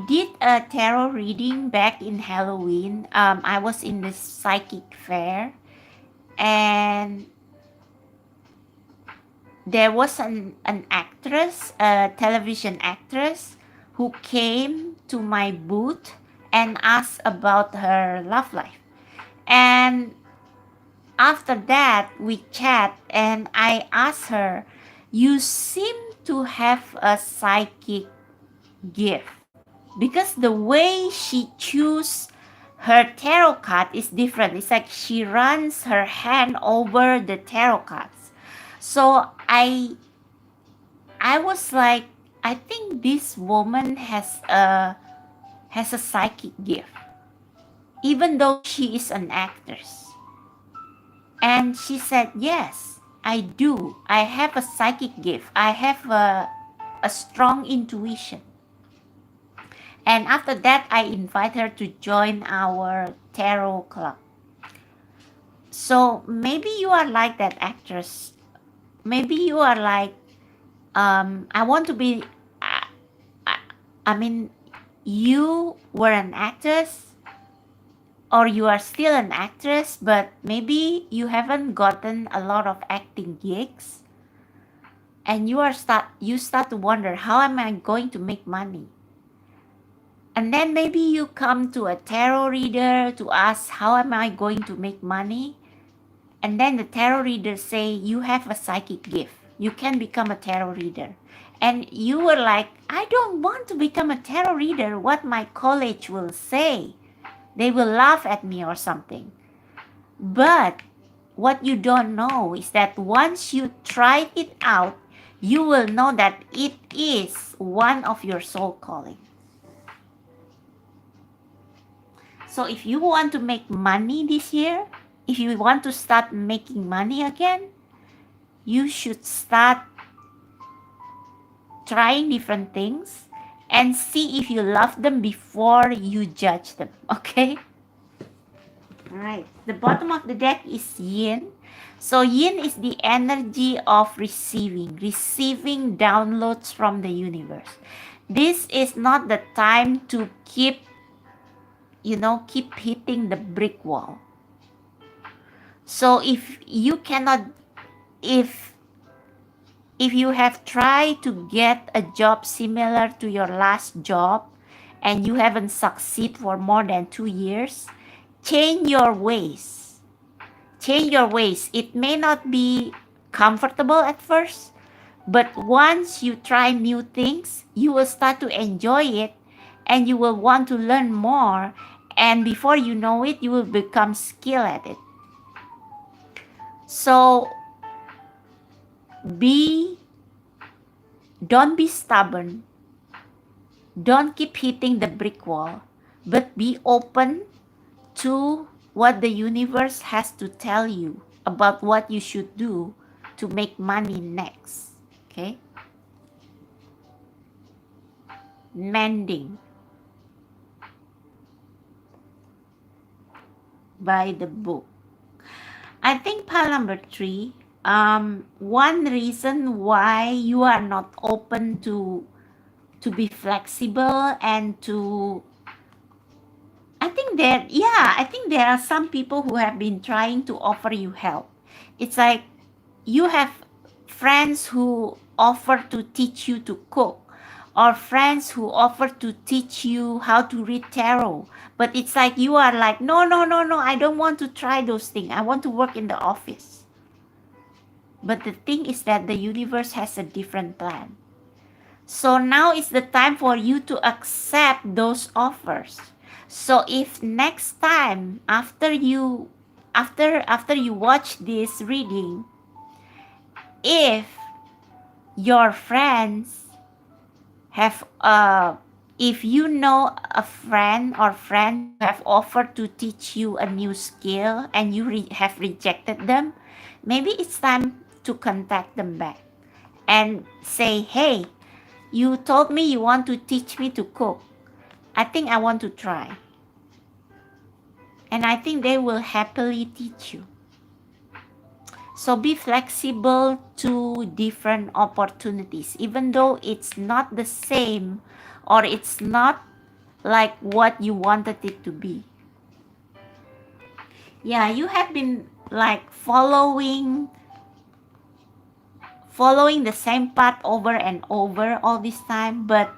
did a tarot reading back in Halloween. I was in this psychic fair, and there was an actress, a television actress, who came to my booth and asked about her love life. And after that, we chat, and I asked her, "You seem to have a psychic gift." Because the way she choose her tarot card is different. It's like she runs her hand over the tarot cards. So I was like, I think this woman has a psychic gift, even though she is an actress. And she said, yes, I do. I have a psychic gift. I have a strong intuition. And after that, I invite her to join our tarot club. So maybe you are like that actress. Maybe you are like, I want to be, I mean, you were an actress, or you are still an actress, but maybe you haven't gotten a lot of acting gigs. And you start to wonder, how am I going to make money? And then maybe you come to a tarot reader to ask, how am I going to make money? And then the tarot reader say, you have a psychic gift. You can become a tarot reader. And you were like, I don't want to become a tarot reader. What my college will say. They will laugh at me or something. But what you don't know is that once you try it out, you will know that it is one of your soul calling. So if you want to make money this year, if you want to start making money again, you should start trying different things and see if you love them before you judge them, okay? All right, the bottom of the deck is yin. So yin is the energy of receiving downloads from the universe. This is not the time to keep hitting the brick wall. So if you have tried to get a job similar to your last job and you haven't succeeded for more than 2 years, change your ways. It may not be comfortable at first, but once you try new things, you will start to enjoy it, and you will want to learn more, and before you know it, you will become skilled at it. So don't be stubborn, don't keep hitting the brick wall, but be open to what the universe has to tell you about what you should do to make money next. Okay? Mending by the book. I think pile number 3, one reason why you are not open to be flexible and to, I think there are some people who have been trying to offer you help. It's like you have friends who offer to teach you to cook, or friends who offer to teach you how to read tarot, but it's like you are like, no, I don't want to try those things, I want to work in the office. But the thing is that the universe has a different plan. So now is the time for you to accept those offers. So if next time after you watch this reading, if your friends have if you know a friend or friends who have offered to teach you a new skill and you have rejected them, maybe it's time to contact them back and say, hey, you told me you want to teach me to cook, I think I want to try. And I think they will happily teach you. So be flexible to different opportunities, even though it's not the same or it's not like what you wanted it to be. Yeah, you have been like following the same path over and over all this time, but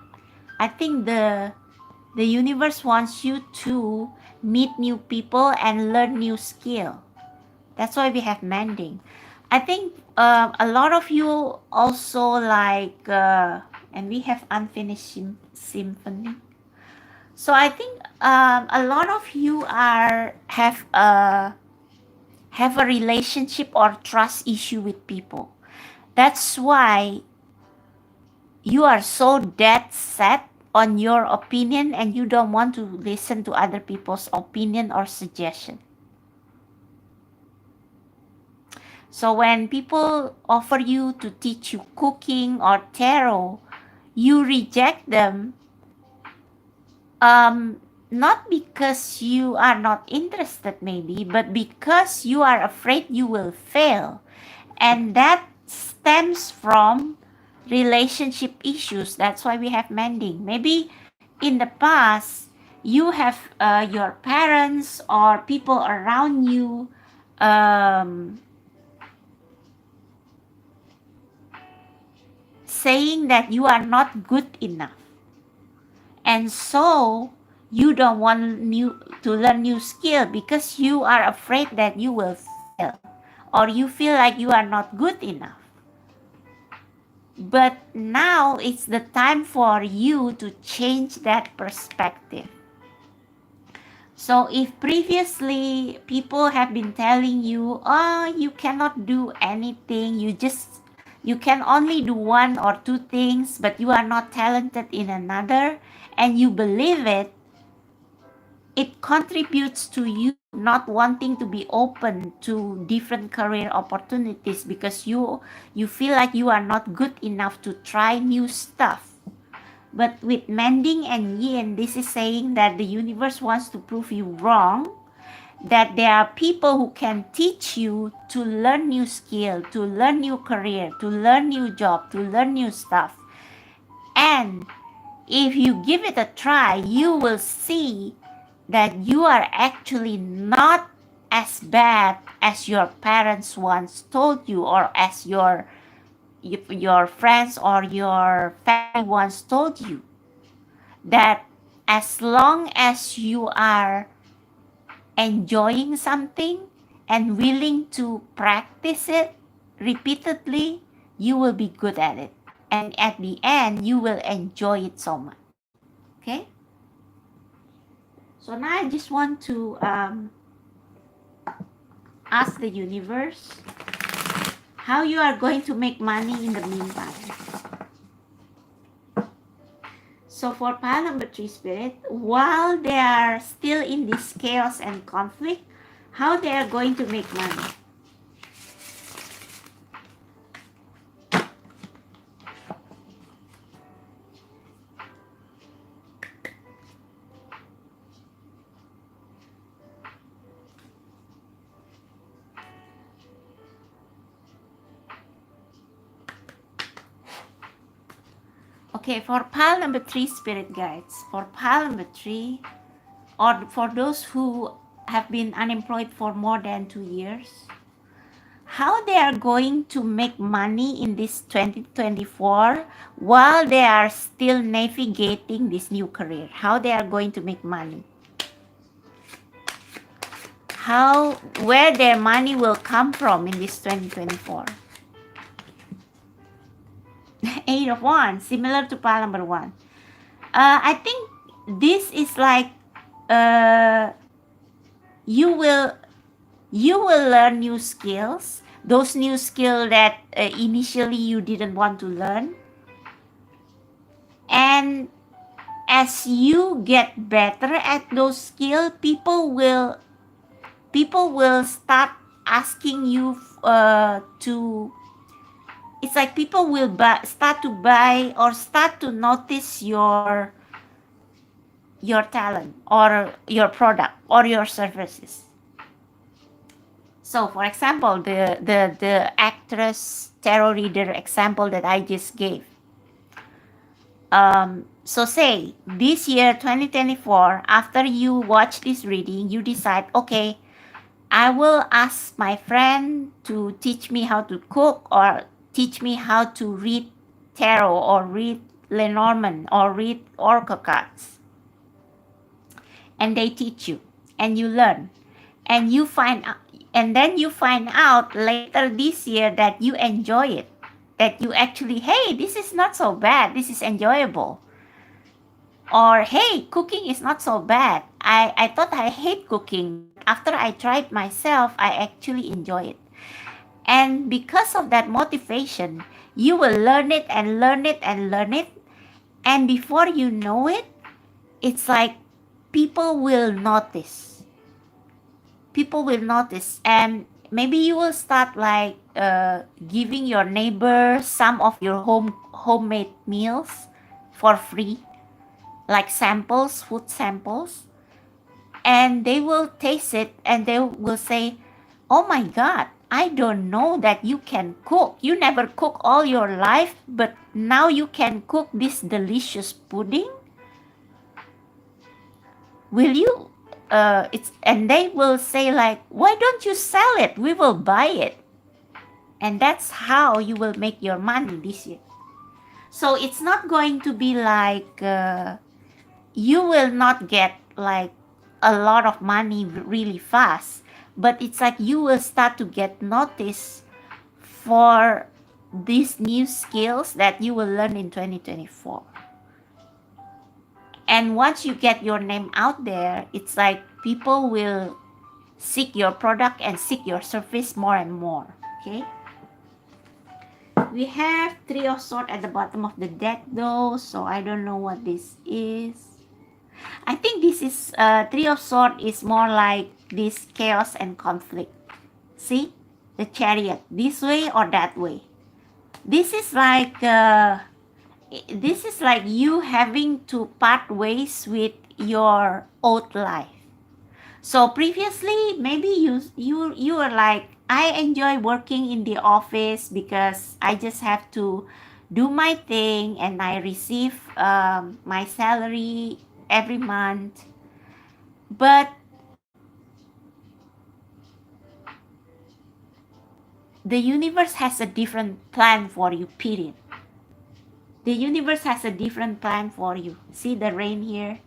I think the universe wants you to meet new people and learn new skill. That's why we have mending. I think a lot of you also like, and we have unfinished symphony. So I think a lot of you have a relationship or trust issue with people. That's why you are so dead set on your opinion and you don't want to listen to other people's opinion or suggestion. So when people offer you to teach you cooking or tarot, you reject them, not because you are not interested maybe, but because you are afraid you will fail. And that stems from relationship issues. That's why we have mending. Maybe in the past, you have your parents or people around you saying that you are not good enough. And so you don't want to learn new skill because you are afraid that you will fail or you feel like you are not good enough. But now it's the time for you to change that perspective. So if previously people have been telling you, oh, you cannot do anything, you can only do one or two things, but you are not talented in another, and you believe it, it contributes to you not wanting to be open to different career opportunities because you feel like you are not good enough to try new stuff. But with mending and yin, this is saying that the universe wants to prove you wrong, that there are people who can teach you to learn new skill, to learn new career, to learn new job, to learn new stuff. And if you give it a try, you will see that you are actually not as bad as your parents once told you, or as your friends or your family once told you. That as long as you are enjoying something and willing to practice it repeatedly, you will be good at it. And at the end, you will enjoy it so much. Okay? So now I just want to ask the universe how you are going to make money in the meantime. So for pile number 3 spirit, while they are still in this chaos and conflict, how they are going to make money. Okay, for pile number 3 spirit guides, for pile number 3, or for those who have been unemployed for more than 2 years, how they are going to make money in this 2024 while they are still navigating this new career. How they are going to make money. Where their money will come from in this 2024. 8 of Wands, similar to pile number 1. I think this is like you will learn new skills, those new skills that initially you didn't want to learn. And as you get better at those skills, people will start asking you to. It's like people will start to buy or start to notice your talent or your product or your services. So, for example, the actress tarot reader example that I just gave. So say this year 2024, after you watch this reading, you decide, okay, I will ask my friend to teach me how to cook or teach me how to read tarot or read Lenormand or read oracle cards. And they teach you and you learn and then you find out later this year that you enjoy it, that you actually, hey, this is not so bad, this is enjoyable. Or, hey, cooking is not so bad. I thought I hate cooking, but after I tried myself, I actually enjoy it. And because of that motivation, you will learn it and learn it and learn it. And before you know it, it's like people will notice. People will notice. And maybe you will start like giving your neighbor some of your homemade meals for free. Like samples, food samples, and they will taste it and they will say, oh my God, I don't know that you can cook. You never cook all your life, but now you can cook this delicious pudding. Will you? And they will say like, why don't you sell it? We will buy it. And that's how you will make your money this year. So it's not going to be like, you will not get like a lot of money really fast, but it's like you will start to get noticed for these new skills that you will learn in 2024. And once you get your name out there, it's like people will seek your product and seek your service more and more. Okay, we have 3 of Swords at the bottom of the deck though, so I don't know what this is. I think this is 3 of Swords is more like this chaos and conflict. See, the Chariot, this way or that way. This is like you having to part ways with your old life. So previously, maybe you were like, I enjoy working in the office because I just have to do my thing and I receive my salary every month. But the universe has a different plan for you, period. The universe has a different plan for you. See the rain here?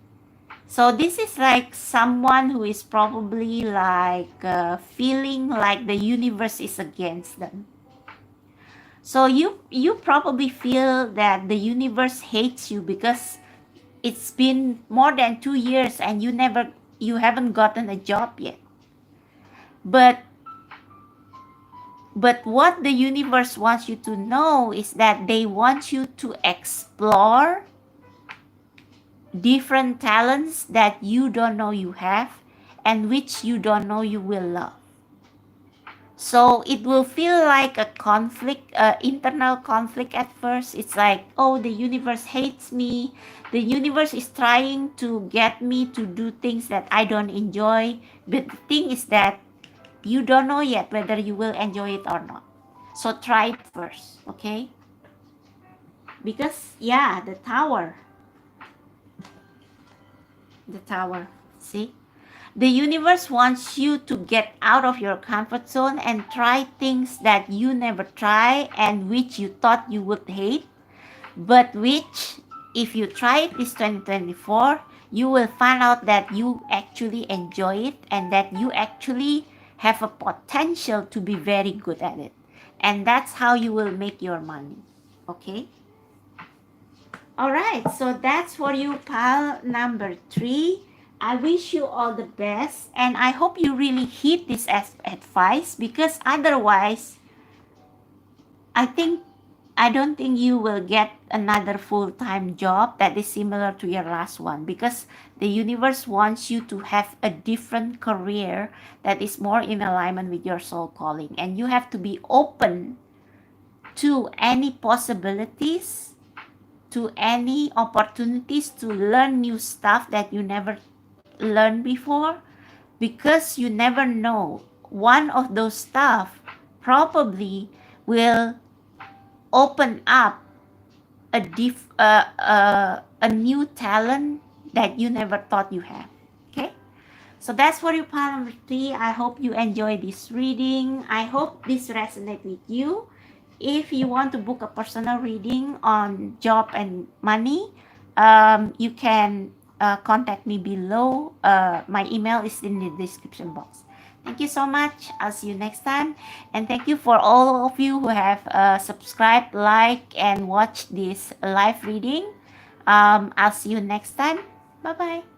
So this is like someone who is probably like feeling like the universe is against them. So you probably feel that the universe hates you because it's been more than 2 years and you never you haven't gotten a job yet. But what the universe wants you to know is that they want you to explore different talents that you don't know you have and which you don't know you will love. So it will feel like a conflict, internal conflict at first. It's like, oh, the universe hates me. The universe is trying to get me to do things that I don't enjoy. But the thing is that you don't know yet whether you will enjoy it or not. So try it first, okay? Because, yeah, the tower. See? The universe wants you to get out of your comfort zone and try things that you never try and which you thought you would hate, but which, if you try it this 2024, you will find out that you actually enjoy it and that you actually have a potential to be very good at it. And that's how you will make your money. Okay? All right, so that's for you, pile number 3. I wish you all the best, and I hope you really heed this advice, because otherwise, I don't think you will get another full-time job that is similar to your last one, because the universe wants you to have a different career that is more in alignment with your soul calling, and you have to be open to any possibilities, to any opportunities to learn new stuff that you never learned before, because you never know, one of those stuff probably will open up a new talent that you never thought you have. Okay, so that's for you, pile number 3. I hope you enjoy this reading. I hope this resonates with you. If you want to book a personal reading on job and money, you can contact me below. My email is in the description box. Thank you so much. I'll see you next time. And thank you for all of you who have subscribed, liked, and watched this live reading. I'll see you next time. Bye-bye.